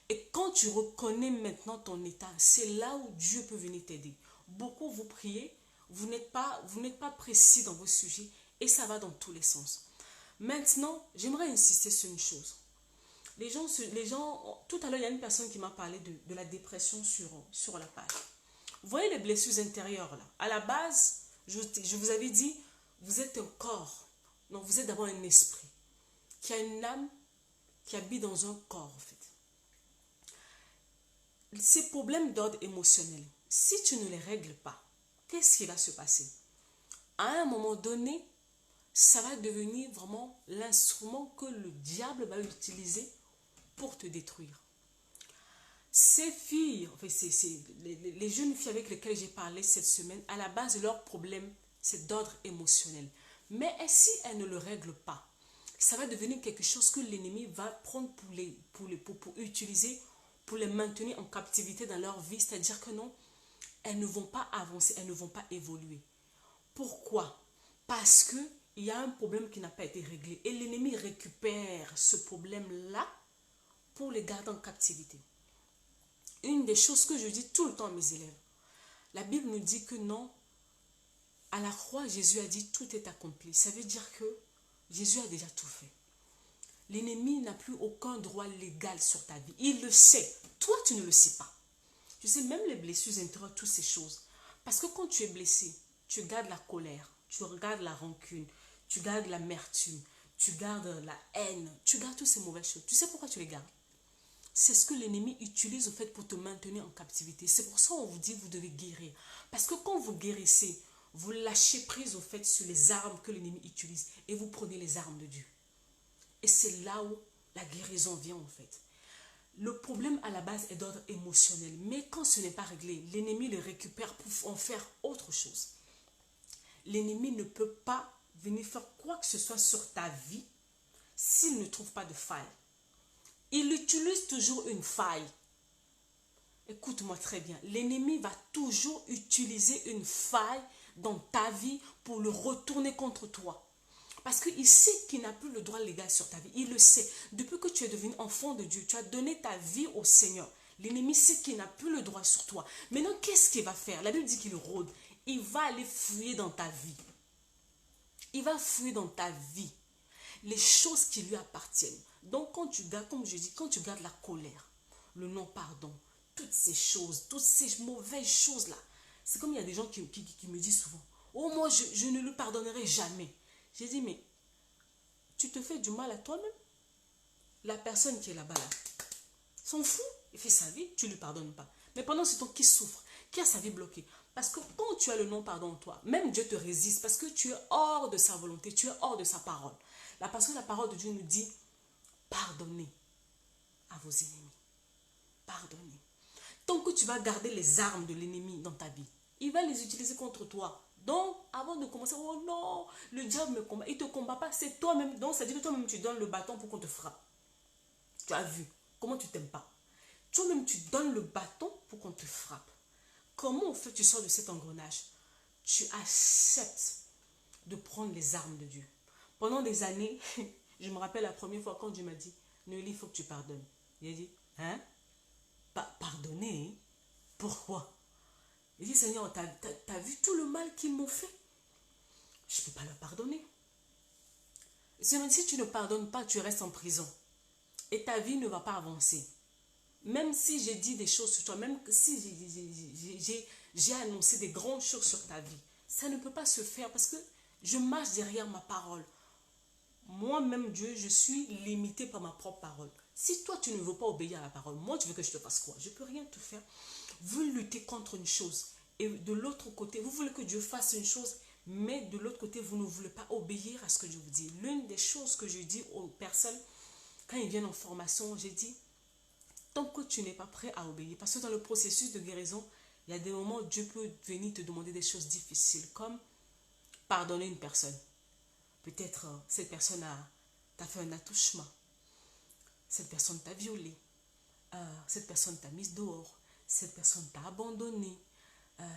Et quand tu reconnais maintenant ton état, c'est là où Dieu peut venir t'aider. Beaucoup vous priez, vous n'êtes pas précis dans vos sujets et ça va dans tous les sens. Maintenant, j'aimerais insister sur une chose. Les gens, tout à l'heure, il y a une personne qui m'a parlé de la dépression sur la page. Vous voyez les blessures intérieures là. À la base, je vous avais dit, vous êtes un corps. Non, vous êtes d'abord un esprit qui a une âme qui habite dans un corps en fait. Ces problèmes d'ordre émotionnel, si tu ne les règles pas, qu'est-ce qui va se passer? À un moment donné, ça va devenir vraiment l'instrument que le diable va utiliser pour te détruire. Ces filles, enfin, les jeunes filles avec lesquelles j'ai parlé cette semaine, à la base, leur problème, c'est d'ordre émotionnel. Mais si elles ne le règlent pas, ça va devenir quelque chose que l'ennemi va prendre pour utiliser, pour les maintenir en captivité dans leur vie. C'est-à-dire que non, elles ne vont pas avancer, elles ne vont pas évoluer. Pourquoi? Parce qu'il y a un problème qui n'a pas été réglé. Et l'ennemi récupère ce problème-là pour les garder en captivité. Une des choses que je dis tout le temps à mes élèves, la Bible nous dit que non, à la croix, Jésus a dit tout est accompli. Ça veut dire que Jésus a déjà tout fait. L'ennemi n'a plus aucun droit légal sur ta vie. Il le sait. Toi, tu ne le sais pas. Tu sais, même les blessures intérieures, toutes ces choses. Parce que quand tu es blessé, tu gardes la colère, tu gardes la rancune, tu gardes l'amertume, tu gardes la haine, tu gardes toutes ces mauvaises choses. Tu sais pourquoi tu les gardes? C'est ce que l'ennemi utilise au fait pour te maintenir en captivité. C'est pour ça qu'on vous dit vous devez guérir. Parce que quand vous guérissez, vous lâchez prise au fait sur les armes que l'ennemi utilise et vous prenez les armes de Dieu. Et c'est là où la guérison vient en fait. Le problème à la base est d'ordre émotionnel. Mais quand ce n'est pas réglé, l'ennemi le récupère pour en faire autre chose. L'ennemi ne peut pas venir faire quoi que ce soit sur ta vie s'il ne trouve pas de faille. Il utilise toujours une faille. Écoute-moi très bien. L'ennemi va toujours utiliser une faille dans ta vie pour le retourner contre toi. Parce qu'il sait qu'il n'a plus le droit légal sur ta vie. Il le sait. Depuis que tu es devenu enfant de Dieu, tu as donné ta vie au Seigneur. L'ennemi sait qu'il n'a plus le droit sur toi. Maintenant, qu'est-ce qu'il va faire? La Bible dit qu'il rôde. Il va aller fouiller dans ta vie. Il va fouiller dans ta vie les choses qui lui appartiennent. Donc, quand tu gardes, comme je dis, quand tu gardes la colère, le non-pardon, toutes ces choses, toutes ces mauvaises choses-là, c'est comme il y a des gens qui me disent souvent, oh, moi, je ne lui pardonnerai jamais. J'ai dit, mais tu te fais du mal à toi-même. La personne qui est là-bas, là, s'en fout. Il fait sa vie, tu ne lui pardonnes pas. Mais pendant ce temps, qui souffre, qui a sa vie bloquée. Parce que quand tu as le non-pardon en toi, même Dieu te résiste parce que tu es hors de sa volonté, tu es hors de sa parole. Parce que la parole de Dieu nous dit, pardonnez à vos ennemis. Pardonnez. Tant que tu vas garder les armes de l'ennemi dans ta vie, il va les utiliser contre toi. Donc, avant de commencer, oh non, le diable me combat. Il ne te combat pas, c'est toi-même. Donc, ça dit que toi-même, tu donnes le bâton pour qu'on te frappe. Tu as vu comment tu t'aimes pas. Toi-même, tu donnes le bâton pour qu'on te frappe. Comment en fait tu sors de cet engrenage? Tu acceptes de prendre les armes de Dieu. Pendant des années, je me rappelle la première fois quand Dieu m'a dit, Noélie, il faut que tu pardonnes. Il a dit, hein? Pardonner? Pourquoi? Il dit, Seigneur, t'as vu tout le mal qu'ils m'ont fait? Je ne peux pas leur pardonner. Si tu ne pardonnes pas, tu restes en prison. Et ta vie ne va pas avancer. Même si j'ai dit des choses sur toi, même si j'ai annoncé des grandes choses sur ta vie, ça ne peut pas se faire parce que je marche derrière ma parole. Moi-même, Dieu, je suis limité par ma propre parole. Si toi, tu ne veux pas obéir à la parole, moi, tu veux que je te fasse quoi? Je ne peux rien te faire. Vous luttez contre une chose. Et de l'autre côté, vous voulez que Dieu fasse une chose, mais de l'autre côté, vous ne voulez pas obéir à ce que je vous dis. L'une des choses que je dis aux personnes, quand ils viennent en formation, j'ai dit, tant que tu n'es pas prêt à obéir, parce que dans le processus de guérison, il y a des moments où Dieu peut venir te demander des choses difficiles, comme pardonner une personne. Peut-être cette personne t'a fait un attouchement, cette personne t'a violé, cette personne t'a mise dehors, cette personne t'a abandonné,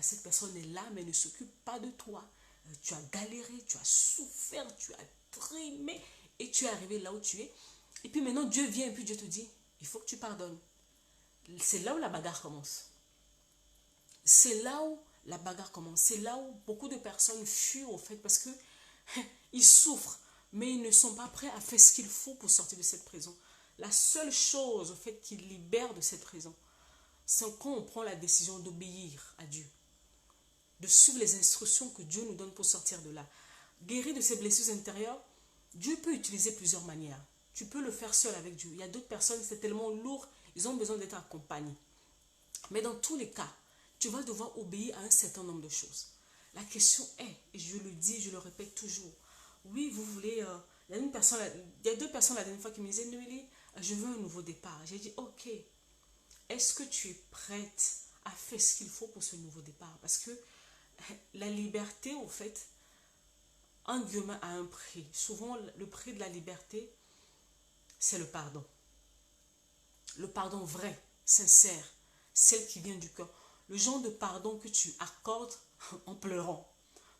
cette personne est là mais ne s'occupe pas de toi. Tu as galéré, tu as souffert, tu as trimé et tu es arrivé là où tu es. Et puis maintenant Dieu vient et puis Dieu te dit, il faut que tu pardonnes. C'est là où la bagarre commence. C'est là où la bagarre commence. C'est là où beaucoup de personnes fuient au fait parce que ils souffrent, mais ils ne sont pas prêts à faire ce qu'il faut pour sortir de cette prison. La seule chose au fait qui libère de cette prison, c'est quand on prend la décision d'obéir à Dieu, de suivre les instructions que Dieu nous donne pour sortir de là. Guérir de ses blessures intérieures, Dieu peut utiliser plusieurs manières. Tu peux le faire seul avec Dieu. Il y a d'autres personnes, c'est tellement lourd, ils ont besoin d'être accompagnés. Mais dans tous les cas, tu vas devoir obéir à un certain nombre de choses. La question est, et je le dis, je le répète toujours, oui, vous voulez... il y a deux personnes la dernière fois qui me disaient, Noélie, je veux un nouveau départ. J'ai dit, ok, est-ce que tu es prête à faire ce qu'il faut pour ce nouveau départ? Parce que la liberté, au fait, un guillemin a un prix. Souvent, le prix de la liberté, c'est le pardon. Le pardon vrai, sincère, celle qui vient du cœur. Le genre de pardon que tu accordes en pleurant.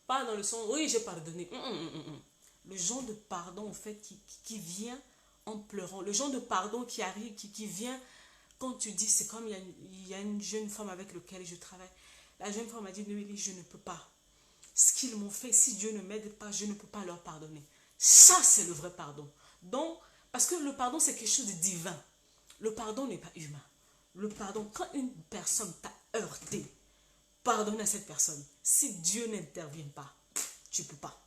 Pas dans le sens, oui, j'ai pardonné. Le genre de pardon, en fait, qui vient en pleurant. Le genre de pardon qui arrive, qui vient quand tu dis, c'est comme il y a une jeune femme avec laquelle je travaille. La jeune femme m'a dit, Noélie, je ne peux pas. Ce qu'ils m'ont fait, si Dieu ne m'aide pas, je ne peux pas leur pardonner. Ça, c'est le vrai pardon. Donc, parce que le pardon, c'est quelque chose de divin. Le pardon n'est pas humain. Le pardon, quand une personne t'a heurté, pardonne à cette personne. Si Dieu n'intervient pas, tu ne peux pas.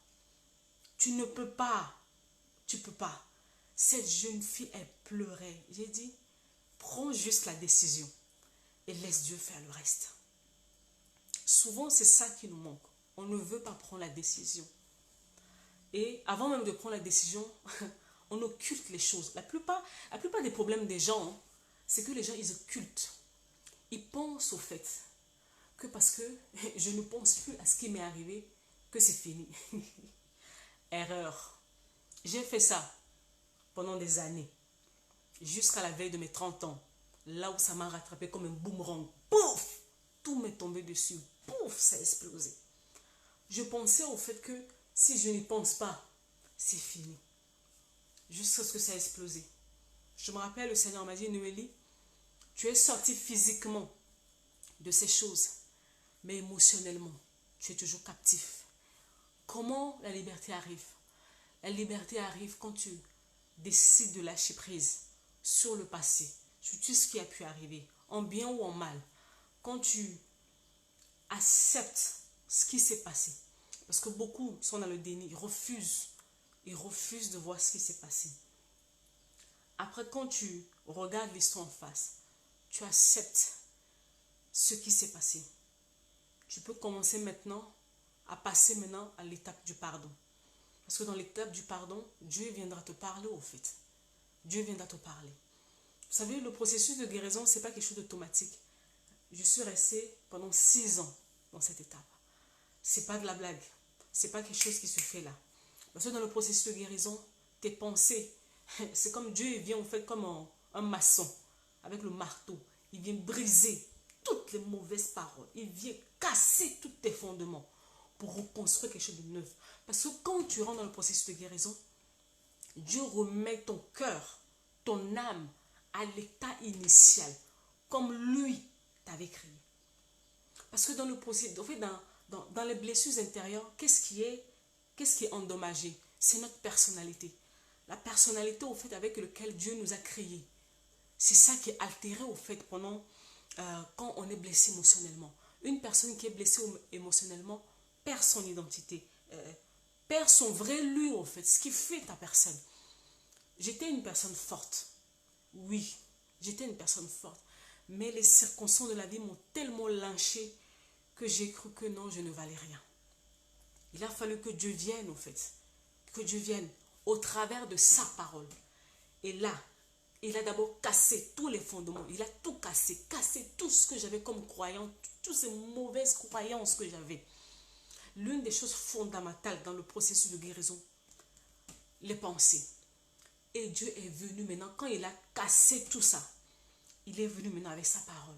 Tu ne peux pas. Tu ne peux pas. Cette jeune fille, elle pleurait. J'ai dit, prends juste la décision et laisse Dieu faire le reste. Souvent, c'est ça qui nous manque. On ne veut pas prendre la décision. Et avant même de prendre la décision, on occulte les choses. La plupart des problèmes des gens, c'est que les gens, ils occultent. Ils pensent au fait que parce que je ne pense plus à ce qui m'est arrivé, que c'est fini. Erreur. J'ai fait ça pendant des années. Jusqu'à la veille de mes 30 ans. Là où ça m'a rattrapé comme un boomerang. Pouf! Tout m'est tombé dessus. Pouf! Ça a explosé. Je pensais au fait que si je n'y pense pas, c'est fini. Jusqu'à ce que ça a explosé. Je me rappelle, le Seigneur m'a dit, Noélie, tu es sortie physiquement de ces choses, mais émotionnellement, tu es toujours captif. Comment la liberté arrive? La liberté arrive quand tu décides de lâcher prise sur le passé, sur tout ce qui a pu arriver, en bien ou en mal. Quand tu acceptes ce qui s'est passé. Parce que beaucoup sont dans le déni, ils refusent il refuse de voir ce qui s'est passé. Après, quand tu regardes l'histoire en face, tu acceptes ce qui s'est passé. Tu peux commencer maintenant à passer maintenant à l'étape du pardon. Parce que dans l'étape du pardon, Dieu viendra te parler au fait. Dieu viendra te parler. Vous savez, le processus de guérison, ce n'est pas quelque chose d'automatique. Je suis restée pendant 6 ans dans cette étape. Ce n'est pas de la blague. Ce n'est pas quelque chose qui se fait là. Parce que dans le processus de guérison, tes pensées, c'est comme Dieu il vient en fait comme un maçon avec le marteau. Il vient briser toutes les mauvaises paroles. Il vient casser tous tes fondements pour reconstruire quelque chose de neuf. Parce que quand tu rentres dans le processus de guérison, Dieu remet ton cœur, ton âme à l'état initial, comme lui t'avait créé. Parce que dans le processus, en fait, dans les blessures intérieures, qu'est-ce qui est endommagé? C'est notre personnalité. La personnalité, au fait, avec laquelle Dieu nous a créés. C'est ça qui est altéré, au fait, quand on est blessé émotionnellement. Une personne qui est blessée émotionnellement perd son identité, perd son vrai lui, au fait, ce qui fait ta personne. J'étais une personne forte. Oui, j'étais une personne forte. Mais les circonstances de la vie m'ont tellement lynché que j'ai cru que non, je ne valais rien. Il a fallu que Dieu vienne, au fait. Que Dieu vienne au travers de sa parole. Et là, il a d'abord cassé tous les fondements. Il a tout cassé. Cassé tout ce que j'avais comme croyance. Toutes ces mauvaises croyances que j'avais. L'une des choses fondamentales dans le processus de guérison, les pensées. Et Dieu est venu maintenant, quand il a cassé tout ça, il est venu maintenant avec sa parole.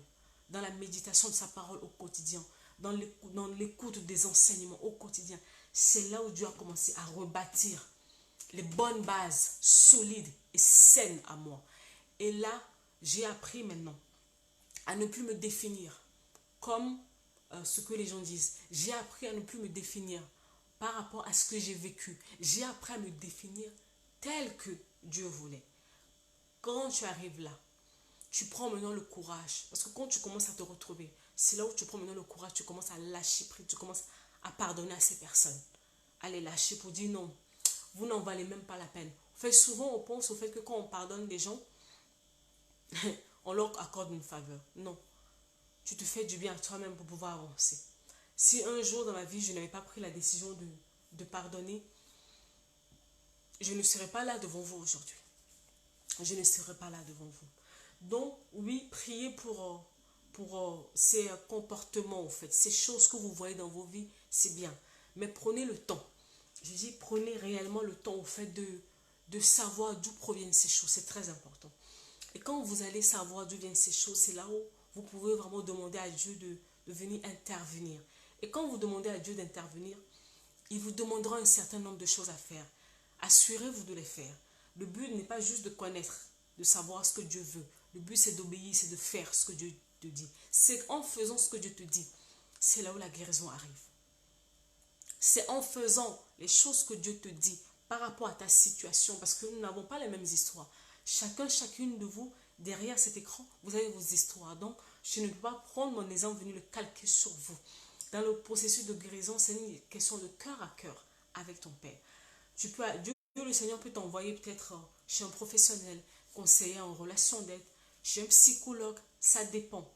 Dans la méditation de sa parole au quotidien. Dans l'écoute des enseignements au quotidien. C'est là où Dieu a commencé à rebâtir les bonnes bases solides et saines à moi. Et là, j'ai appris maintenant à ne plus me définir comme ce que les gens disent. J'ai appris à ne plus me définir par rapport à ce que j'ai vécu. J'ai appris à me définir tel que Dieu voulait. Quand tu arrives là, tu prends maintenant le courage. Parce que quand tu commences à te retrouver, c'est là où tu prends maintenant le courage. Tu commences à lâcher prise. Tu commences à pardonner à ces personnes. À les lâcher pour dire non. Vous n'en valez même pas la peine. En fait, souvent, on pense au fait que quand on pardonne des gens, on leur accorde une faveur. Non. Tu te fais du bien à toi-même pour pouvoir avancer. Si un jour dans ma vie, je n'avais pas pris la décision de pardonner, je ne serais pas là devant vous aujourd'hui. Je ne serai pas là devant vous. Donc, oui, priez pour ces comportements, en fait. Ces choses que vous voyez dans vos vies, c'est bien. Mais prenez le temps. Je dis, prenez réellement le temps, au fait, de savoir d'où proviennent ces choses. C'est très important. Et quand vous allez savoir d'où viennent ces choses, c'est là où vous pouvez vraiment demander à Dieu de venir intervenir. Et quand vous demandez à Dieu d'intervenir, il vous demandera un certain nombre de choses à faire. Assurez-vous de les faire. Le but n'est pas juste de connaître, de savoir ce que Dieu veut. Le but, c'est d'obéir, c'est de faire ce que Dieu te dit. C'est en faisant ce que Dieu te dit, c'est là où la guérison arrive. C'est en faisant les choses que Dieu te dit par rapport à ta situation, parce que nous n'avons pas les mêmes histoires. Chacune de vous, derrière cet écran, vous avez vos histoires. Donc, je ne peux pas prendre mon exemple, venir le calquer sur vous. Dans le processus de guérison, c'est une question de cœur à cœur avec ton Père. Dieu, le Seigneur peut t'envoyer peut-être chez un professionnel, conseiller en relation d'aide, chez un psychologue, ça dépend.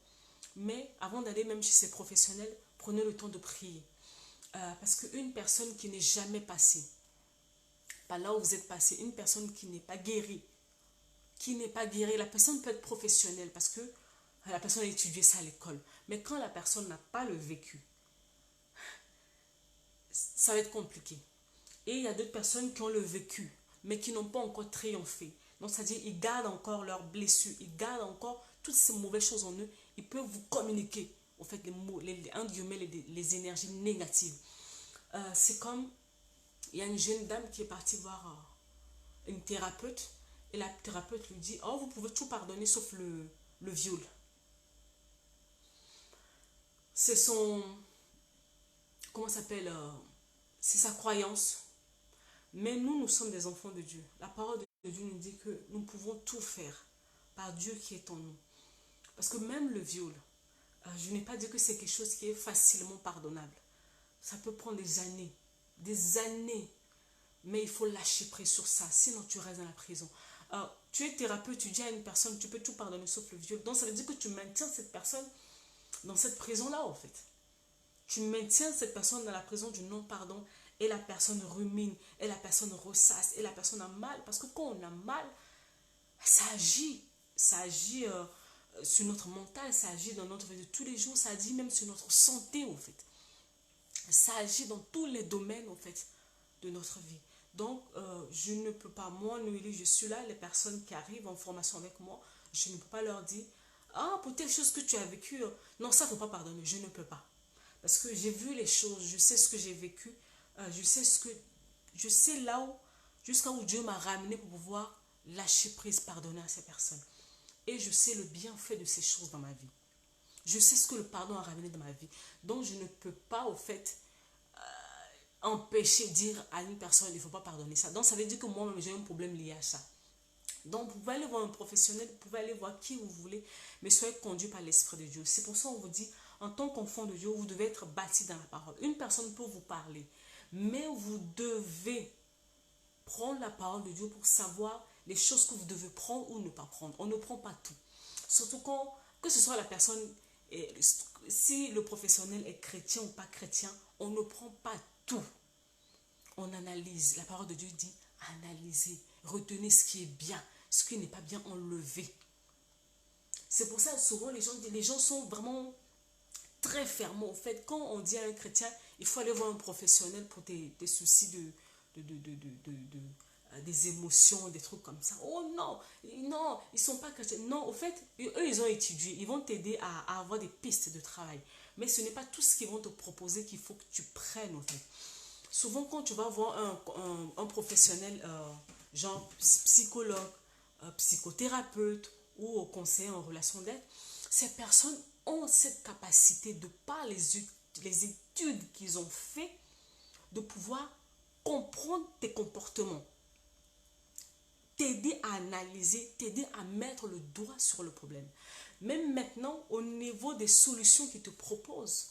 Mais avant d'aller même chez ces professionnels, prenez le temps de prier. Parce qu'une personne qui n'est jamais passée, pas là où vous êtes passé, une personne qui n'est pas guérie, la personne peut être professionnelle parce que la personne a étudié ça à l'école. Mais quand la personne n'a pas le vécu, ça va être compliqué. Et il y a d'autres personnes qui ont le vécu, mais qui n'ont pas encore triomphé. Donc, c'est-à-dire, ils gardent encore leurs blessures, ils gardent encore toutes ces mauvaises choses en eux. Ils peuvent vous communiquer, en fait, les énergies négatives. C'est comme, il y a une jeune dame qui est partie voir une thérapeute, et la thérapeute lui dit, oh, vous pouvez tout pardonner sauf le viol. C'est son, comment ça s'appelle, c'est sa croyance. Mais nous sommes des enfants de Dieu. La parole de Dieu nous dit que nous pouvons tout faire par Dieu qui est en nous. Parce que même le viol, je n'ai pas dit que c'est quelque chose qui est facilement pardonnable. Ça peut prendre des années. Des années. Mais il faut lâcher prise sur ça, sinon tu restes dans la prison. Tu es thérapeute, tu dis à une personne, tu peux tout pardonner sauf le viol. Donc ça veut dire que tu maintiens cette personne dans cette prison-là, en fait. Tu maintiens cette personne dans la prison du non-pardon et la personne rumine, et la personne ressasse, et la personne a mal. Parce que quand on a mal, ça agit. Ça agit sur notre mental, ça agit dans notre vie de tous les jours, ça agit même sur notre santé, en fait. Ça agit dans tous les domaines, en fait, de notre vie. Donc, je ne peux pas, moi, Noélie, je suis là, les personnes qui arrivent en formation avec moi, je ne peux pas leur dire, ah, pour telle chose que tu as vécu, non, ça, il ne faut pas pardonner, je ne peux pas. Parce que j'ai vu les choses, je sais ce que j'ai vécu, je sais là où, jusqu'à où Dieu m'a ramené pour pouvoir lâcher prise, pardonner à ces personnes. Et je sais le bienfait de ces choses dans ma vie. Je sais ce que le pardon a ramené dans ma vie. Donc, je ne peux pas, au fait, empêcher, dire à une personne, il ne faut pas pardonner ça. Donc, ça veut dire que moi-même, j'ai un problème lié à ça. Donc, vous pouvez aller voir un professionnel, vous pouvez aller voir qui vous voulez, mais soyez conduit par l'Esprit de Dieu. C'est pour ça qu'on vous dit, en tant qu'enfant de Dieu, vous devez être bâti dans la parole. Une personne peut vous parler, mais vous devez prendre la parole de Dieu pour savoir les choses que vous devez prendre ou ne pas prendre. On ne prend pas tout. Surtout quand, que ce soit la personne, si le professionnel est chrétien ou pas chrétien, on ne prend pas tout. On analyse. La parole de Dieu dit, analysez, retenez ce qui est bien, ce qui n'est pas bien, enlevez. C'est pour ça que souvent les gens sont vraiment très fermement. En fait, quand on dit à un chrétien, il faut aller voir un professionnel pour tes soucis des émotions, des trucs comme ça. Oh non, non, ils ne sont pas chrétiens. Non, au fait, eux, ils ont étudié. Ils vont t'aider à avoir des pistes de travail. Mais ce n'est pas tout ce qu'ils vont te proposer qu'il faut que tu prennes, en fait. Souvent, quand tu vas voir un professionnel, genre psychologue, psychothérapeute ou conseiller en relation d'aide, ces personnes ont cette capacité, de par les études qu'ils ont fait, de pouvoir comprendre tes comportements, t'aider à analyser, t'aider à mettre le doigt sur le problème. Même maintenant, au niveau des solutions qu'ils te proposent,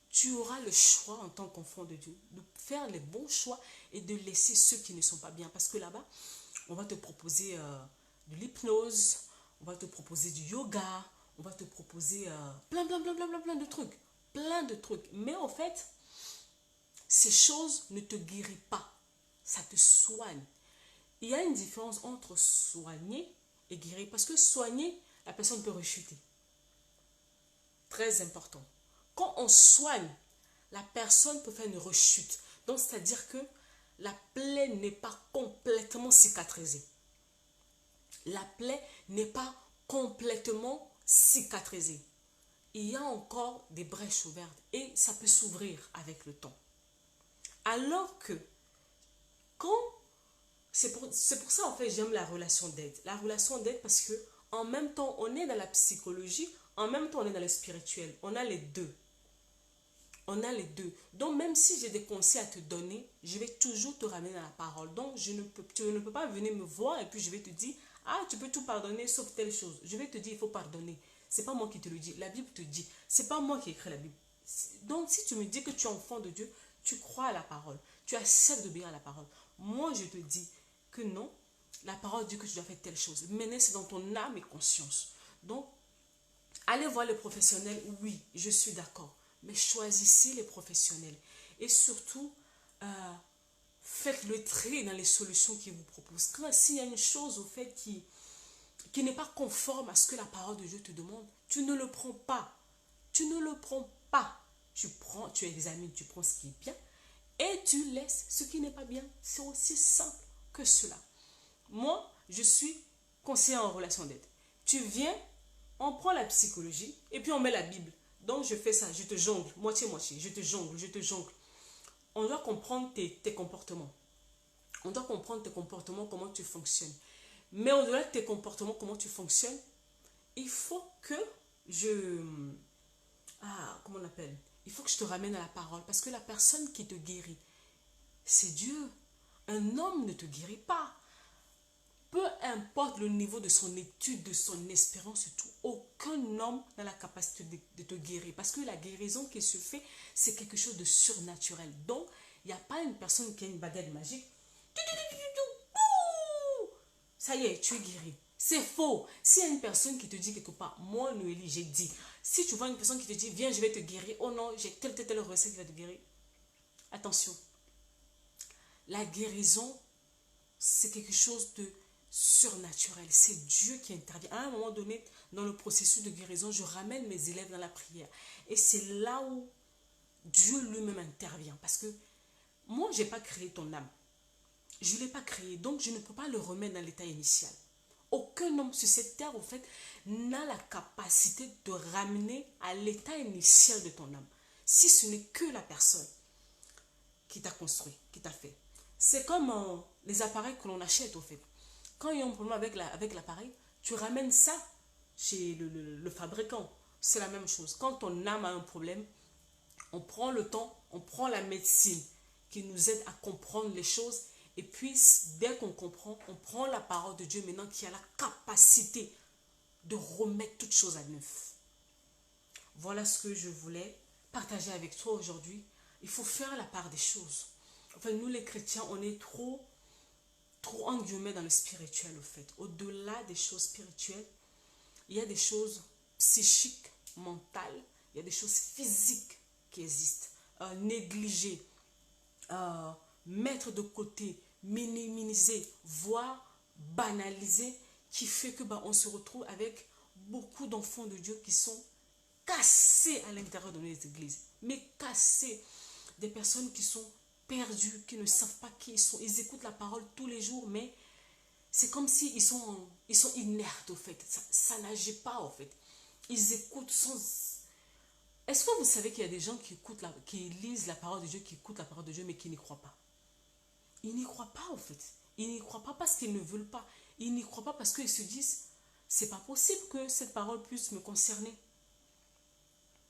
tu auras le choix en tant qu'enfant de Dieu de faire les bons choix et de laisser ceux qui ne sont pas bien. Parce que là-bas, on va te proposer de l'hypnose, on va te proposer du yoga, on va te proposer plein de trucs. Plein de trucs. Mais en fait, ces choses ne te guérissent pas. Ça te soigne. Il y a une différence entre soigner et guérir. Parce que soigner, la personne peut rechuter. Très important. Quand on soigne, la personne peut faire une rechute. Donc, c'est-à-dire que la plaie n'est pas complètement cicatrisée. La plaie n'est pas complètement cicatrisée. Il y a encore des brèches ouvertes et ça peut s'ouvrir avec le temps. Alors que, quand... C'est pour ça, en fait, j'aime la relation d'aide. La relation d'aide parce que, en même temps, on est dans la psychologie, en même temps, on est dans le spirituel. On a les deux. On a les deux. Donc, même si j'ai des conseils à te donner, je vais toujours te ramener dans la parole. Donc, tu ne peux pas venir me voir et puis je vais te dire, ah, tu peux tout pardonner sauf telle chose. Je vais te dire, il faut pardonner. C'est pas moi qui te le dis. La Bible te dit. C'est pas moi qui écris la Bible. Donc, si tu me dis que tu es enfant de Dieu, tu crois à la parole. Tu acceptes d'obéir à la parole. Moi, je te dis que non, la parole dit que tu dois faire telle chose. Maintenant, c'est dans ton âme et conscience. Donc, allez voir les professionnels, oui, je suis d'accord. Mais choisissez les professionnels. Et surtout, faites le tri dans les solutions qu'ils vous proposent. Quand s'il y a une chose, au fait, qui n'est pas conforme à ce que la parole de Dieu te demande, tu ne le prends pas. Tu ne le prends pas. Tu examines, tu prends ce qui est bien et tu laisses ce qui n'est pas bien. C'est aussi simple que cela. Moi, je suis conseillère en relation d'aide. Tu viens, on prend la psychologie et puis on met la Bible. Donc, je fais ça, je te jongle, moitié-moitié, je te jongle. On doit comprendre tes comportements. On doit comprendre tes comportements, comment tu fonctionnes. Mais au-delà de tes comportements, comment tu fonctionnes, il faut que comment on appelle? Il faut que je te ramène à la parole. Parce que la personne qui te guérit, c'est Dieu. Un homme ne te guérit pas. Peu importe le niveau de son étude, de son expérience et tout, aucun homme n'a la capacité de te guérir. Parce que la guérison qui se fait, c'est quelque chose de surnaturel. Donc, il n'y a pas une personne qui a une baguette magique Ça y est, tu es guéri. C'est faux. S'il y a une personne qui te dit quelque part, moi, Noélie, j'ai dit. Si tu vois une personne qui te dit, viens, je vais te guérir. Oh non, j'ai telle recette qui va te guérir. Attention. La guérison, c'est quelque chose de surnaturel. C'est Dieu qui intervient. À un moment donné, dans le processus de guérison, je ramène mes élèves dans la prière. Et c'est là où Dieu lui-même intervient. Parce que moi, je n'ai pas créé ton âme. Je ne l'ai pas créé. Donc, je ne peux pas le remettre dans l'état initial. Aucun homme sur cette terre, au fait, n'a la capacité de ramener à l'état initial de ton âme. Si ce n'est que la personne qui t'a construit, qui t'a fait. C'est comme les appareils que l'on achète, au fait. Quand il y a un problème avec l'appareil, tu ramènes ça chez le fabricant. C'est la même chose. Quand ton âme a un problème, on prend le temps, on prend la médecine qui nous aide à comprendre les choses. Et puis, dès qu'on comprend, on prend la parole de Dieu maintenant qui a la capacité de remettre toutes choses à neuf. Voilà ce que je voulais partager avec toi aujourd'hui. Il faut faire la part des choses. Enfin, nous les chrétiens, on est trop en guillemets dans le spirituel, au fait. Au-delà des choses spirituelles, il y a des choses psychiques, mentales, il y a des choses physiques qui existent. Négliger, mettre de côté, minimiser, voire banaliser, qui fait que on se retrouve avec beaucoup d'enfants de Dieu qui sont cassés à l'intérieur de nos églises. Mais cassés. Des personnes qui sont perdues, qui ne savent pas qui ils sont. Ils écoutent la parole tous les jours, mais c'est comme si ils sont inertes, au fait. Ça n'agit pas, au fait. Ils écoutent sans... Est-ce que vous savez qu'il y a des gens qui lisent la parole de Dieu, qui écoutent la parole de Dieu, mais qui n'y croient pas? Ils n'y croient pas, en fait. Ils n'y croient pas parce qu'ils ne veulent pas. Ils n'y croient pas parce qu'ils se disent, c'est pas possible que cette parole puisse me concerner.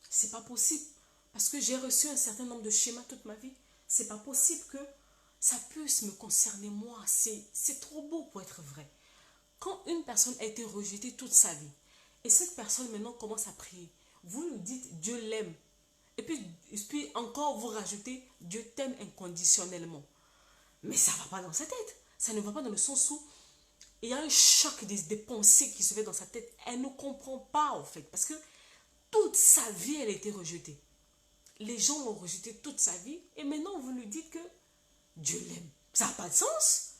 C'est pas possible. Parce que j'ai reçu un certain nombre de schémas toute ma vie. C'est pas possible que ça puisse me concerner moi. C'est trop beau pour être vrai. Quand une personne a été rejetée toute sa vie, et cette personne maintenant commence à prier, vous lui dites Dieu l'aime. Et puis encore vous rajoutez Dieu t'aime inconditionnellement. Mais ça ne va pas dans sa tête. Ça ne va pas dans le sens où il y a un choc des pensées qui se fait dans sa tête. Elle ne comprend pas, en fait. Parce que toute sa vie, elle a été rejetée. Les gens l'ont rejetée toute sa vie. Et maintenant, vous lui dites que Dieu l'aime. Ça n'a pas de sens.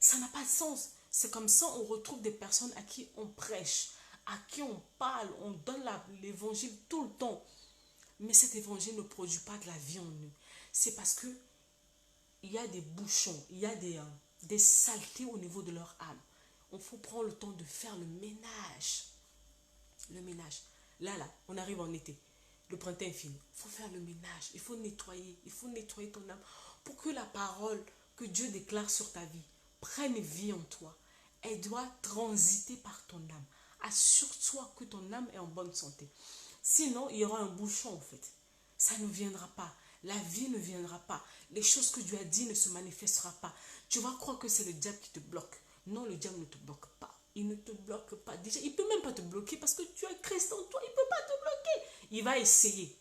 Ça n'a pas de sens. C'est comme ça on retrouve des personnes à qui on prêche, à qui on parle, on donne l'évangile tout le temps. Mais cet évangile ne produit pas de la vie en nous. C'est parce que il y a des bouchons, il y a des saletés au niveau de leur âme. Il faut prendre le temps de faire le ménage. Le ménage. Là, on arrive en été. Le printemps est fini. Il faut faire le ménage. Il faut nettoyer ton âme pour que la parole que Dieu déclare sur ta vie prenne vie en toi. Elle doit transiter par ton âme. Assure-toi que ton âme est en bonne santé. Sinon, il y aura un bouchon, en fait. Ça ne viendra pas. La vie ne viendra pas. Les choses que Dieu a dit ne se manifestera pas. Tu vas croire que c'est le diable qui te bloque. Non, le diable ne te bloque pas. Il ne te bloque pas. Déjà, il ne peut même pas te bloquer parce que tu as Christ en toi. Il ne peut pas te bloquer. Il va essayer.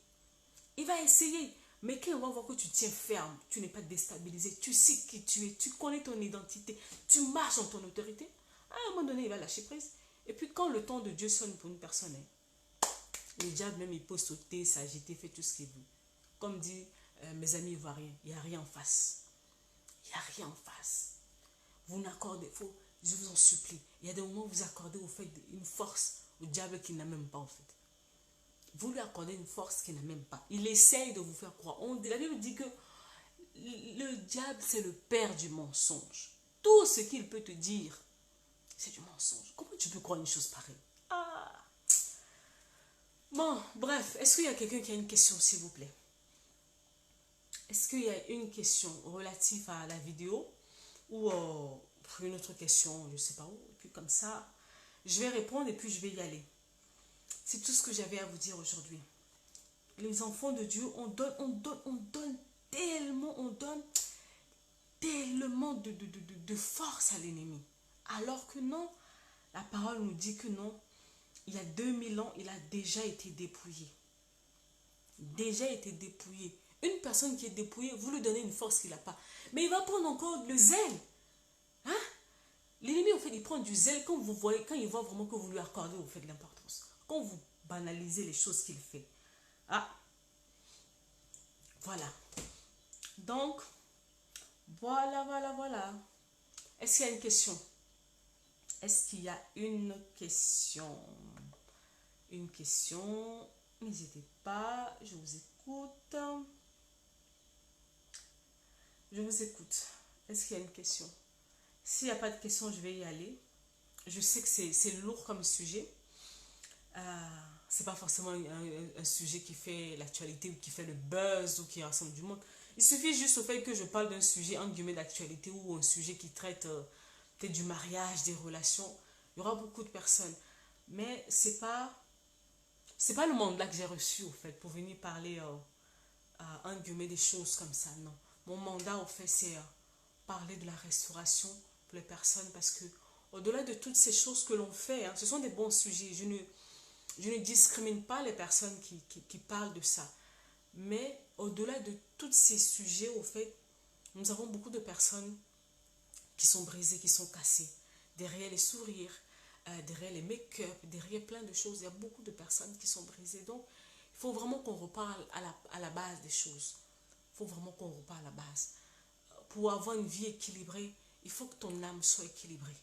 Il va essayer. Mais quand on va voir que tu tiens ferme, tu n'es pas déstabilisé, tu sais qui tu es, tu connais ton identité, tu marches dans ton autorité, à un moment donné, il va lâcher prise. Et puis quand le temps de Dieu sonne pour une personne, le diable même, il peut sauter, s'agiter, faire tout ce qu'il veut. Comme dit mes amis ivoiriens, il n'y a rien en face. Il n'y a rien en face. Vous n'accordez, je vous en supplie, il y a des moments où vous accordez au fait une force au diable qui n'a même pas en fait. Vous lui accordez une force qu'il n'a même pas. Il essaye de vous faire croire. La Bible dit que le diable, c'est le père du mensonge. Tout ce qu'il peut te dire, c'est du mensonge. Comment tu peux croire une chose pareille? Ah! Bon, bref, est-ce qu'il y a quelqu'un qui a une question, s'il vous plaît? Est-ce qu'il y a une question relative à la vidéo ou une autre question, je ne sais pas où, et puis comme ça, je vais répondre et puis je vais y aller. C'est tout ce que j'avais à vous dire aujourd'hui. Les enfants de Dieu, on donne tellement de force à l'ennemi. Alors que non, la parole nous dit que non, il y a 2000 ans, il a déjà été dépouillé. Déjà été dépouillé. Une personne qui est dépouillée, vous lui donnez une force qu'il n'a pas. Mais il va prendre encore le zèle. L'ennemi, en fait, il prend du zèle quand vous voyez, quand il voit vraiment que vous lui accordez, vous faites de l'importance. Quand vous banalisez les choses qu'il fait. Ah, voilà. Donc, voilà. Est-ce qu'il y a une question? Est-ce qu'il y a une question? Une question? N'hésitez pas, je vous écoute. Je vous écoute. Est-ce qu'il y a une question? S'il n'y a pas de question, je vais y aller. Je sais que c'est lourd comme sujet. C'est pas forcément un sujet qui fait l'actualité ou qui fait le buzz ou qui rassemble du monde. Il suffit juste au fait que je parle d'un sujet en guillemets d'actualité ou un sujet qui traite peut-être du mariage, des relations. Il y aura beaucoup de personnes. Mais c'est pas le mandat que j'ai reçu au fait pour venir parler en guillemets des choses comme ça. Non. Mon mandat au fait c'est parler de la restauration pour les personnes parce que au-delà de toutes ces choses que l'on fait, hein, ce sont des bons sujets. Je ne discrimine pas les personnes qui parlent de ça. Mais au-delà de tous ces sujets, au fait, nous avons beaucoup de personnes qui sont brisées, qui sont cassées. Derrière les sourires, derrière les make-up, derrière plein de choses, il y a beaucoup de personnes qui sont brisées. Donc, il faut vraiment qu'on reparle à la base des choses. Il faut vraiment qu'on reparle à la base. Pour avoir une vie équilibrée, il faut que ton âme soit équilibrée.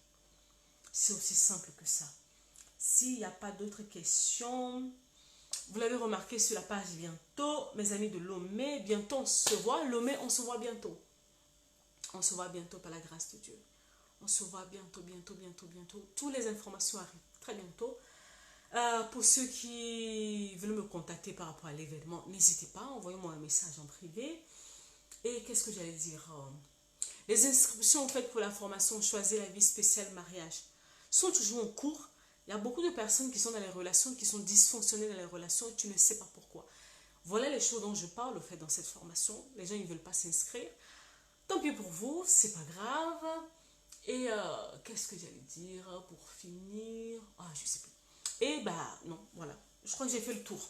C'est aussi simple que ça. S'il n'y a pas d'autres questions, vous l'avez remarqué sur la page bientôt, mes amis de Lomé, bientôt on se voit. Lomé, on se voit bientôt. On se voit bientôt par la grâce de Dieu. On se voit bientôt. Toutes les informations arrivent très bientôt. Pour ceux qui veulent me contacter par rapport à l'événement, n'hésitez pas, envoyez-moi un message en privé. Et qu'est-ce que j'allais dire? Les inscriptions faites pour la formation Choisir la vie spéciale mariage sont toujours en cours. Il y a beaucoup de personnes qui sont dans les relations, qui sont dysfonctionnelles dans les relations et tu ne sais pas pourquoi. Voilà les choses dont je parle au fait dans cette formation. Les gens ne veulent pas s'inscrire. Tant pis pour vous, c'est pas grave. Et qu'est-ce que j'allais dire pour finir? Ah, je sais plus. Et bah non, voilà. Je crois que j'ai fait le tour.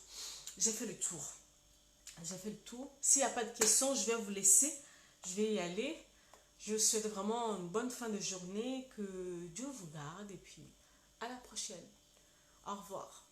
J'ai fait le tour. S'il n'y a pas de questions, je vais vous laisser. Je vais y aller. Je vous souhaite vraiment une bonne fin de journée. Que Dieu vous garde. Et puis, à la prochaine. Au revoir.